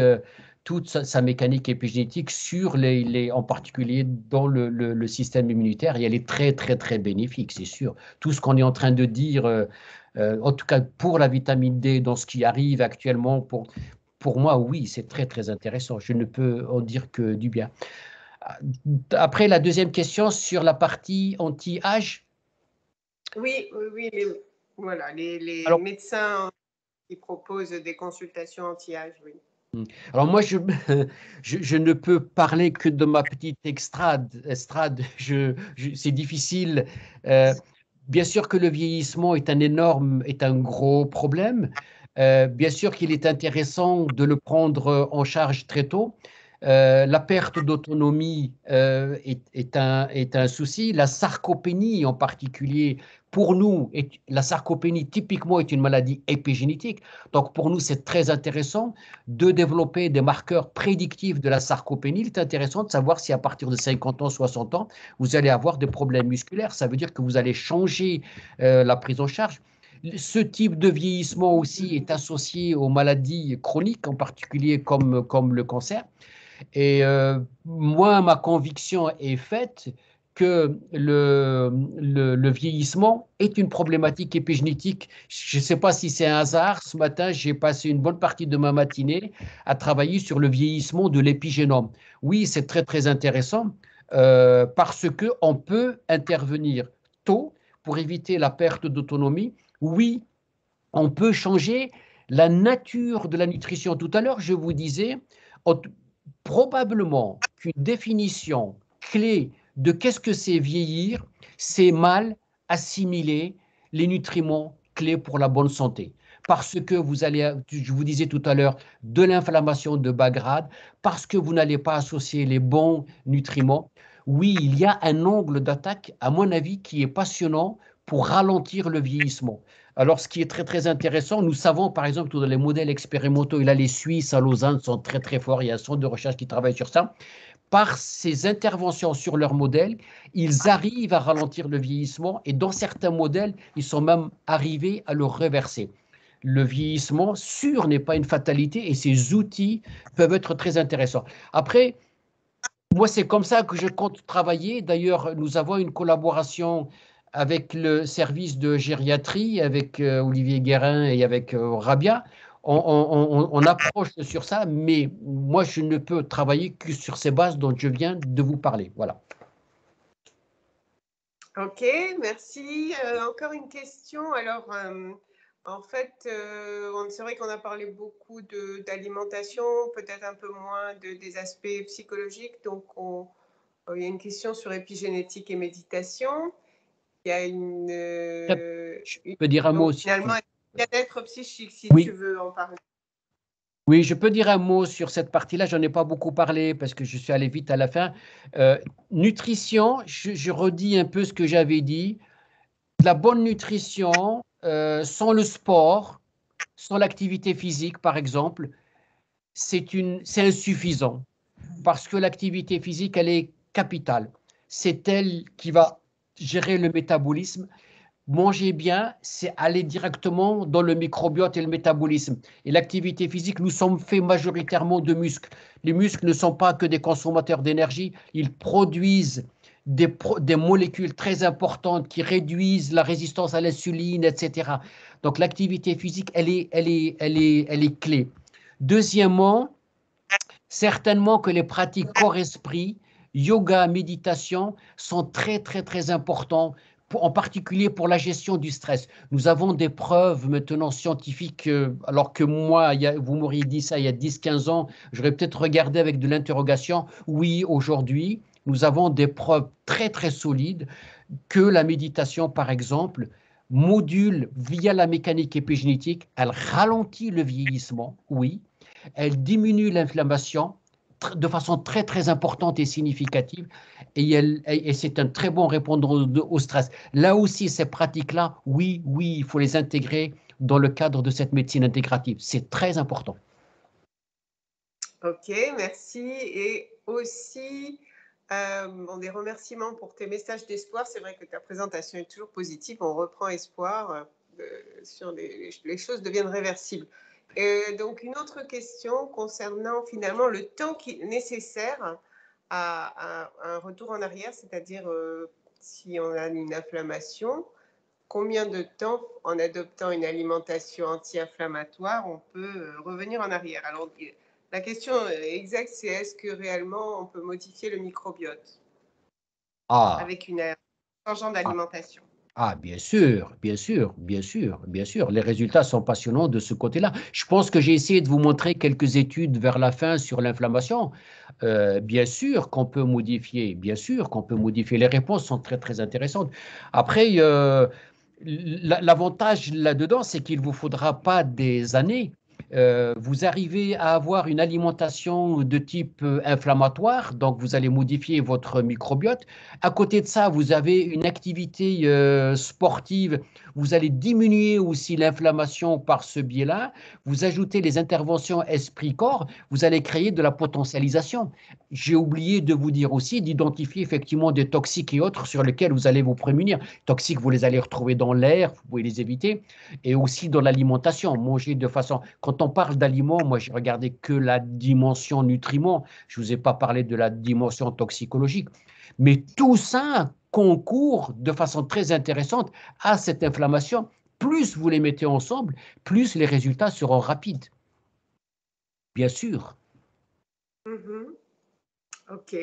toute sa mécanique épigénétique en particulier dans le système immunitaire et elle est très, très, très bénéfique, c'est sûr. Tout ce qu'on est en train de dire, en tout cas pour la vitamine D, dans ce qui arrive actuellement pour moi, oui, c'est très, très intéressant. Je ne peux en dire que du bien. Après, la deuxième question sur la partie anti-âge. Oui, voilà, les Alors, médecins qui proposent des consultations anti-âge, oui. Alors moi, je ne peux parler que de ma petite estrade. C'est difficile. Bien sûr que le vieillissement est un gros problème. Bien sûr qu'il est intéressant de le prendre en charge très tôt. La perte d'autonomie est un souci. La sarcopénie en particulier, pour nous, la sarcopénie typiquement est une maladie épigénétique. Donc pour nous, c'est très intéressant de développer des marqueurs prédictifs de la sarcopénie. Il est intéressant de savoir si à partir de 50 ans, 60 ans, vous allez avoir des problèmes musculaires. Ça veut dire que vous allez changer la prise en charge. Ce type de vieillissement aussi est associé aux maladies chroniques, en particulier comme le cancer. Et moi, ma conviction est faite que le vieillissement est une problématique épigénétique. Je ne sais pas si c'est un hasard. Ce matin, j'ai passé une bonne partie de ma matinée à travailler sur le vieillissement de l'épigénome. Oui, c'est très, très intéressant parce qu'on peut intervenir tôt pour éviter la perte d'autonomie. Oui, on peut changer la nature de la nutrition. Tout à l'heure, je vous disais, probablement qu'une définition clé de qu'est-ce que c'est vieillir, c'est mal assimiler les nutriments clés pour la bonne santé. Parce que vous allez, je vous disais tout à l'heure, de l'inflammation de bas grade, parce que vous n'allez pas associer les bons nutriments. Oui, il y a un angle d'attaque, à mon avis, qui est passionnant pour ralentir le vieillissement. Alors, ce qui est très, très intéressant, nous savons, par exemple, dans les modèles expérimentaux, et là, les Suisses à Lausanne sont très, très forts, il y a un centre de recherche qui travaille sur ça. Par ces interventions sur leurs modèles, ils arrivent à ralentir le vieillissement et dans certains modèles, ils sont même arrivés à le reverser. Le vieillissement, sûr, n'est pas une fatalité et ces outils peuvent être très intéressants. Après, moi, c'est comme ça que je compte travailler. D'ailleurs, nous avons une collaboration avec le service de gériatrie, avec Olivier Guérin et avec Rabia. On approche sur ça, mais moi, je ne peux travailler que sur ces bases dont je viens de vous parler. Voilà. Ok, merci. Encore une question. Alors, en fait, c'est vrai qu'on a parlé beaucoup d'alimentation, peut-être un peu moins des aspects psychologiques. Donc, il y a une question sur épigénétique et méditation. Il y a je peux dire un mot aussi. Finalement, bien-être psychique, si tu veux en parler. Oui, je peux dire un mot sur cette partie-là. J'en ai pas beaucoup parlé parce que je suis allé vite à la fin. Nutrition, je redis un peu ce que j'avais dit. La bonne nutrition, sans le sport, sans l'activité physique, par exemple, c'est insuffisant parce que l'activité physique, elle est capitale. C'est elle qui va gérer le métabolisme. Manger bien, c'est aller directement dans le microbiote et le métabolisme. Et l'activité physique, nous sommes faits majoritairement de muscles. Les muscles ne sont pas que des consommateurs d'énergie, ils produisent des molécules très importantes qui réduisent la résistance à l'insuline, etc. Donc l'activité physique, elle est clé. Deuxièmement, Certainement que les pratiques corps-esprit, yoga, méditation sont très, très, très importants, en particulier pour la gestion du stress. Nous avons des preuves maintenant scientifiques, alors que moi, vous m'auriez dit ça il y a 10, 15 ans, j'aurais peut-être regardé avec de l'interrogation. Oui, aujourd'hui, nous avons des preuves très, très solides que la méditation, par exemple, module via la mécanique épigénétique, elle ralentit le vieillissement, oui, elle diminue l'inflammation de façon très très importante et significative et c'est un très bon répondant au stress. Là aussi, ces pratiques-là, oui, oui, il faut les intégrer dans le cadre de cette médecine intégrative. C'est très important. Ok, merci. Et aussi, des remerciements pour tes messages d'espoir. C'est vrai que ta présentation est toujours positive. On reprend espoir sur les choses deviennent réversibles. Donc, une autre question concernant finalement le temps nécessaire à un retour en arrière, c'est-à-dire si on a une inflammation, combien de temps, en adoptant une alimentation anti-inflammatoire, on peut revenir en arrière? Alors, la question exacte, c'est est-ce que réellement on peut modifier le microbiote avec une changeant d'alimentation? Bien sûr, bien sûr, bien sûr, bien sûr. Les résultats sont passionnants de ce côté-là. Je pense que j'ai essayé de vous montrer quelques études vers la fin sur l'inflammation. Bien sûr qu'on peut modifier, bien sûr qu'on peut modifier. Les réponses sont très, très intéressantes. Après, l'avantage là-dedans, c'est qu'il ne vous faudra pas des années. Vous arrivez à avoir une alimentation de type inflammatoire, donc vous allez modifier votre microbiote. À côté de ça, vous avez une activité sportive, vous allez diminuer aussi l'inflammation par ce biais-là. Vous ajoutez les interventions esprit-corps, vous allez créer de la potentialisation. J'ai oublié de vous dire aussi d'identifier effectivement des toxiques et autres sur lesquels vous allez vous prémunir. Toxiques, vous les allez retrouver dans l'air, vous pouvez les éviter, et aussi dans l'alimentation. Manger de façon. Quand on parle d'aliments, moi, j'ai regardé que la dimension nutriments. Je ne vous ai pas parlé de la dimension toxicologique. Mais tout ça concourt de façon très intéressante à cette inflammation. Plus vous les mettez ensemble, plus les résultats seront rapides. Bien sûr. Ok,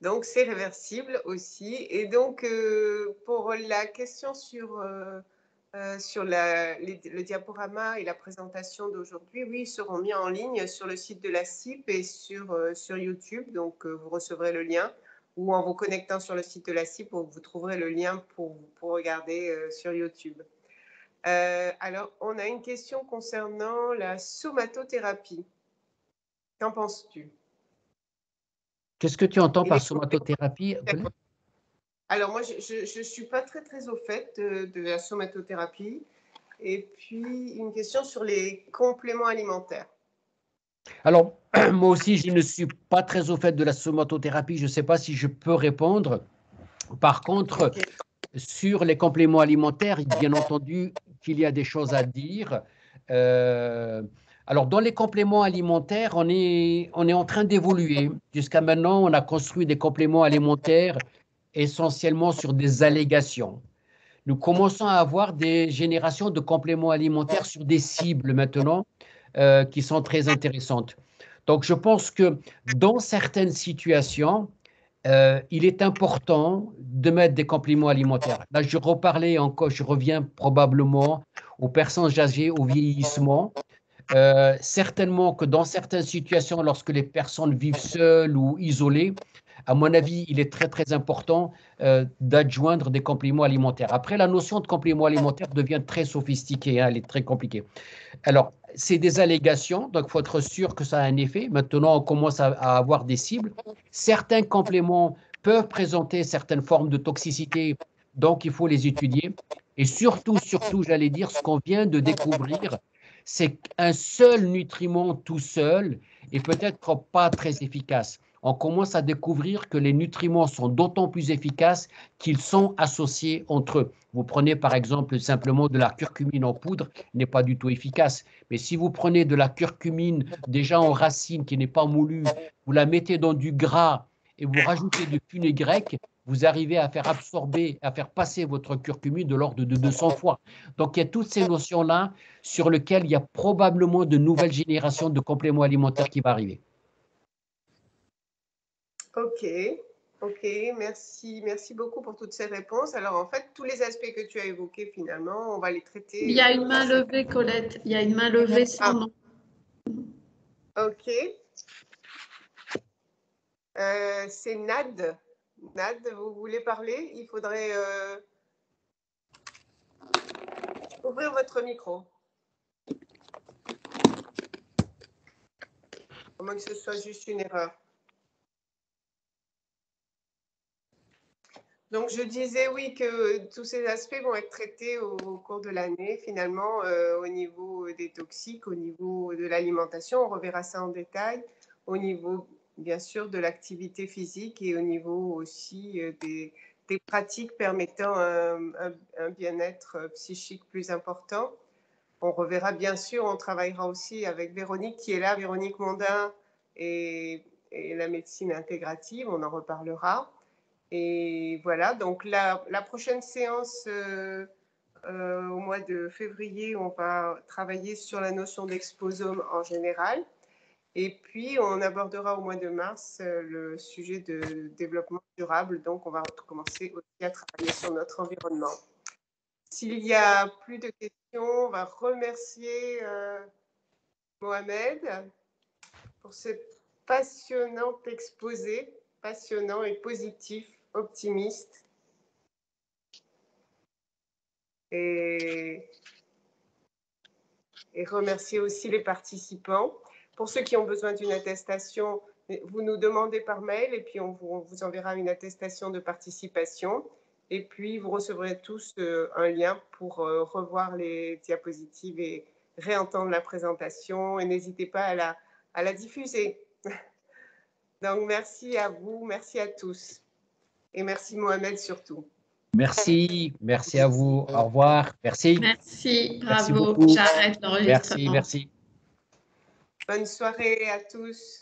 donc c'est réversible aussi. Et donc, pour la question sur le diaporama et la présentation d'aujourd'hui, oui, ils seront mis en ligne sur le site de la CIP et sur YouTube. Donc, vous recevrez le lien ou en vous connectant sur le site de la CIP, vous trouverez le lien pour regarder sur YouTube. Alors, on a une question concernant la somatothérapie. Qu'en penses-tu? Qu'est-ce que tu entends par somatothérapie? Alors, moi, je ne suis pas très, très au fait de la somatothérapie. Et puis, une question sur les compléments alimentaires. Alors, moi aussi, je ne suis pas très au fait de la somatothérapie. Je ne sais pas si je peux répondre. Par contre, sur les compléments alimentaires, bien entendu qu'il y a des choses à dire. Alors, dans les compléments alimentaires, on est en train d'évoluer. Jusqu'à maintenant, on a construit des compléments alimentaires essentiellement sur des allégations. Nous commençons à avoir des générations de compléments alimentaires sur des cibles maintenant qui sont très intéressantes. Donc, je pense que dans certaines situations, il est important de mettre des compléments alimentaires. Là, je reparlais encore, je reviens probablement aux personnes âgées, au vieillissement. Certainement que dans certaines situations, lorsque les personnes vivent seules ou isolées, à mon avis, il est très, très important d'adjoindre des compléments alimentaires. Après, la notion de complément alimentaire devient très sophistiquée, hein, elle est très compliquée. Alors, c'est des allégations, donc il faut être sûr que ça a un effet. Maintenant, on commence à avoir des cibles. Certains compléments peuvent présenter certaines formes de toxicité, donc il faut les étudier. Et surtout, j'allais dire, ce qu'on vient de découvrir, c'est qu'un seul nutriment tout seul est peut-être pas très efficace. On commence à découvrir que les nutriments sont d'autant plus efficaces qu'ils sont associés entre eux. Vous prenez par exemple simplement de la curcumine en poudre, n'est pas du tout efficace. Mais si vous prenez de la curcumine déjà en racine qui n'est pas moulue, vous la mettez dans du gras et vous rajoutez du fumier grec, vous arrivez à faire absorber, à faire passer votre curcumine de l'ordre de 200 fois. Donc il y a toutes ces notions-là sur lesquelles il y a probablement de nouvelles générations de compléments alimentaires qui vont arriver. Ok, ok, merci beaucoup pour toutes ces réponses. Alors, en fait, tous les aspects que tu as évoqués, finalement, on va les traiter. Il y a une main levée, Colette. Il y a une main levée sans nom. Ok. C'est Nad. Nad, vous voulez parler? Il faudrait ouvrir votre micro. À moins que ce soit juste une erreur. Donc, je disais, oui, que tous ces aspects vont être traités au cours de l'année, finalement, au niveau des toxiques, au niveau de l'alimentation, on reverra ça en détail, au niveau, bien sûr, de l'activité physique et au niveau aussi des pratiques permettant un bien-être psychique plus important. On reverra, bien sûr, on travaillera aussi avec Véronique qui est là, Véronique Mondin, et la médecine intégrative, on en reparlera. Et voilà, donc la prochaine séance au mois de février, on va travailler sur la notion d'exposome en général. Et puis, on abordera au mois de mars le sujet de développement durable. Donc, on va commencer aussi à travailler sur notre environnement. S'il n'y a plus de questions, on va remercier Mohamed pour ce passionnant exposé, passionnant et positif, optimiste. Et remercier aussi les participants. Pour ceux qui ont besoin d'une attestation, vous nous demandez par mail et puis on vous enverra une attestation de participation. Et puis, vous recevrez tous un lien pour revoir les diapositives et réentendre la présentation. Et n'hésitez pas à la diffuser. Donc, merci à vous, merci à tous. Et merci Mohamed surtout. Merci à vous. Au revoir. Merci. Merci, Merci bravo. beaucoup. J'arrête l'enregistrement. Merci. Bonne soirée à tous.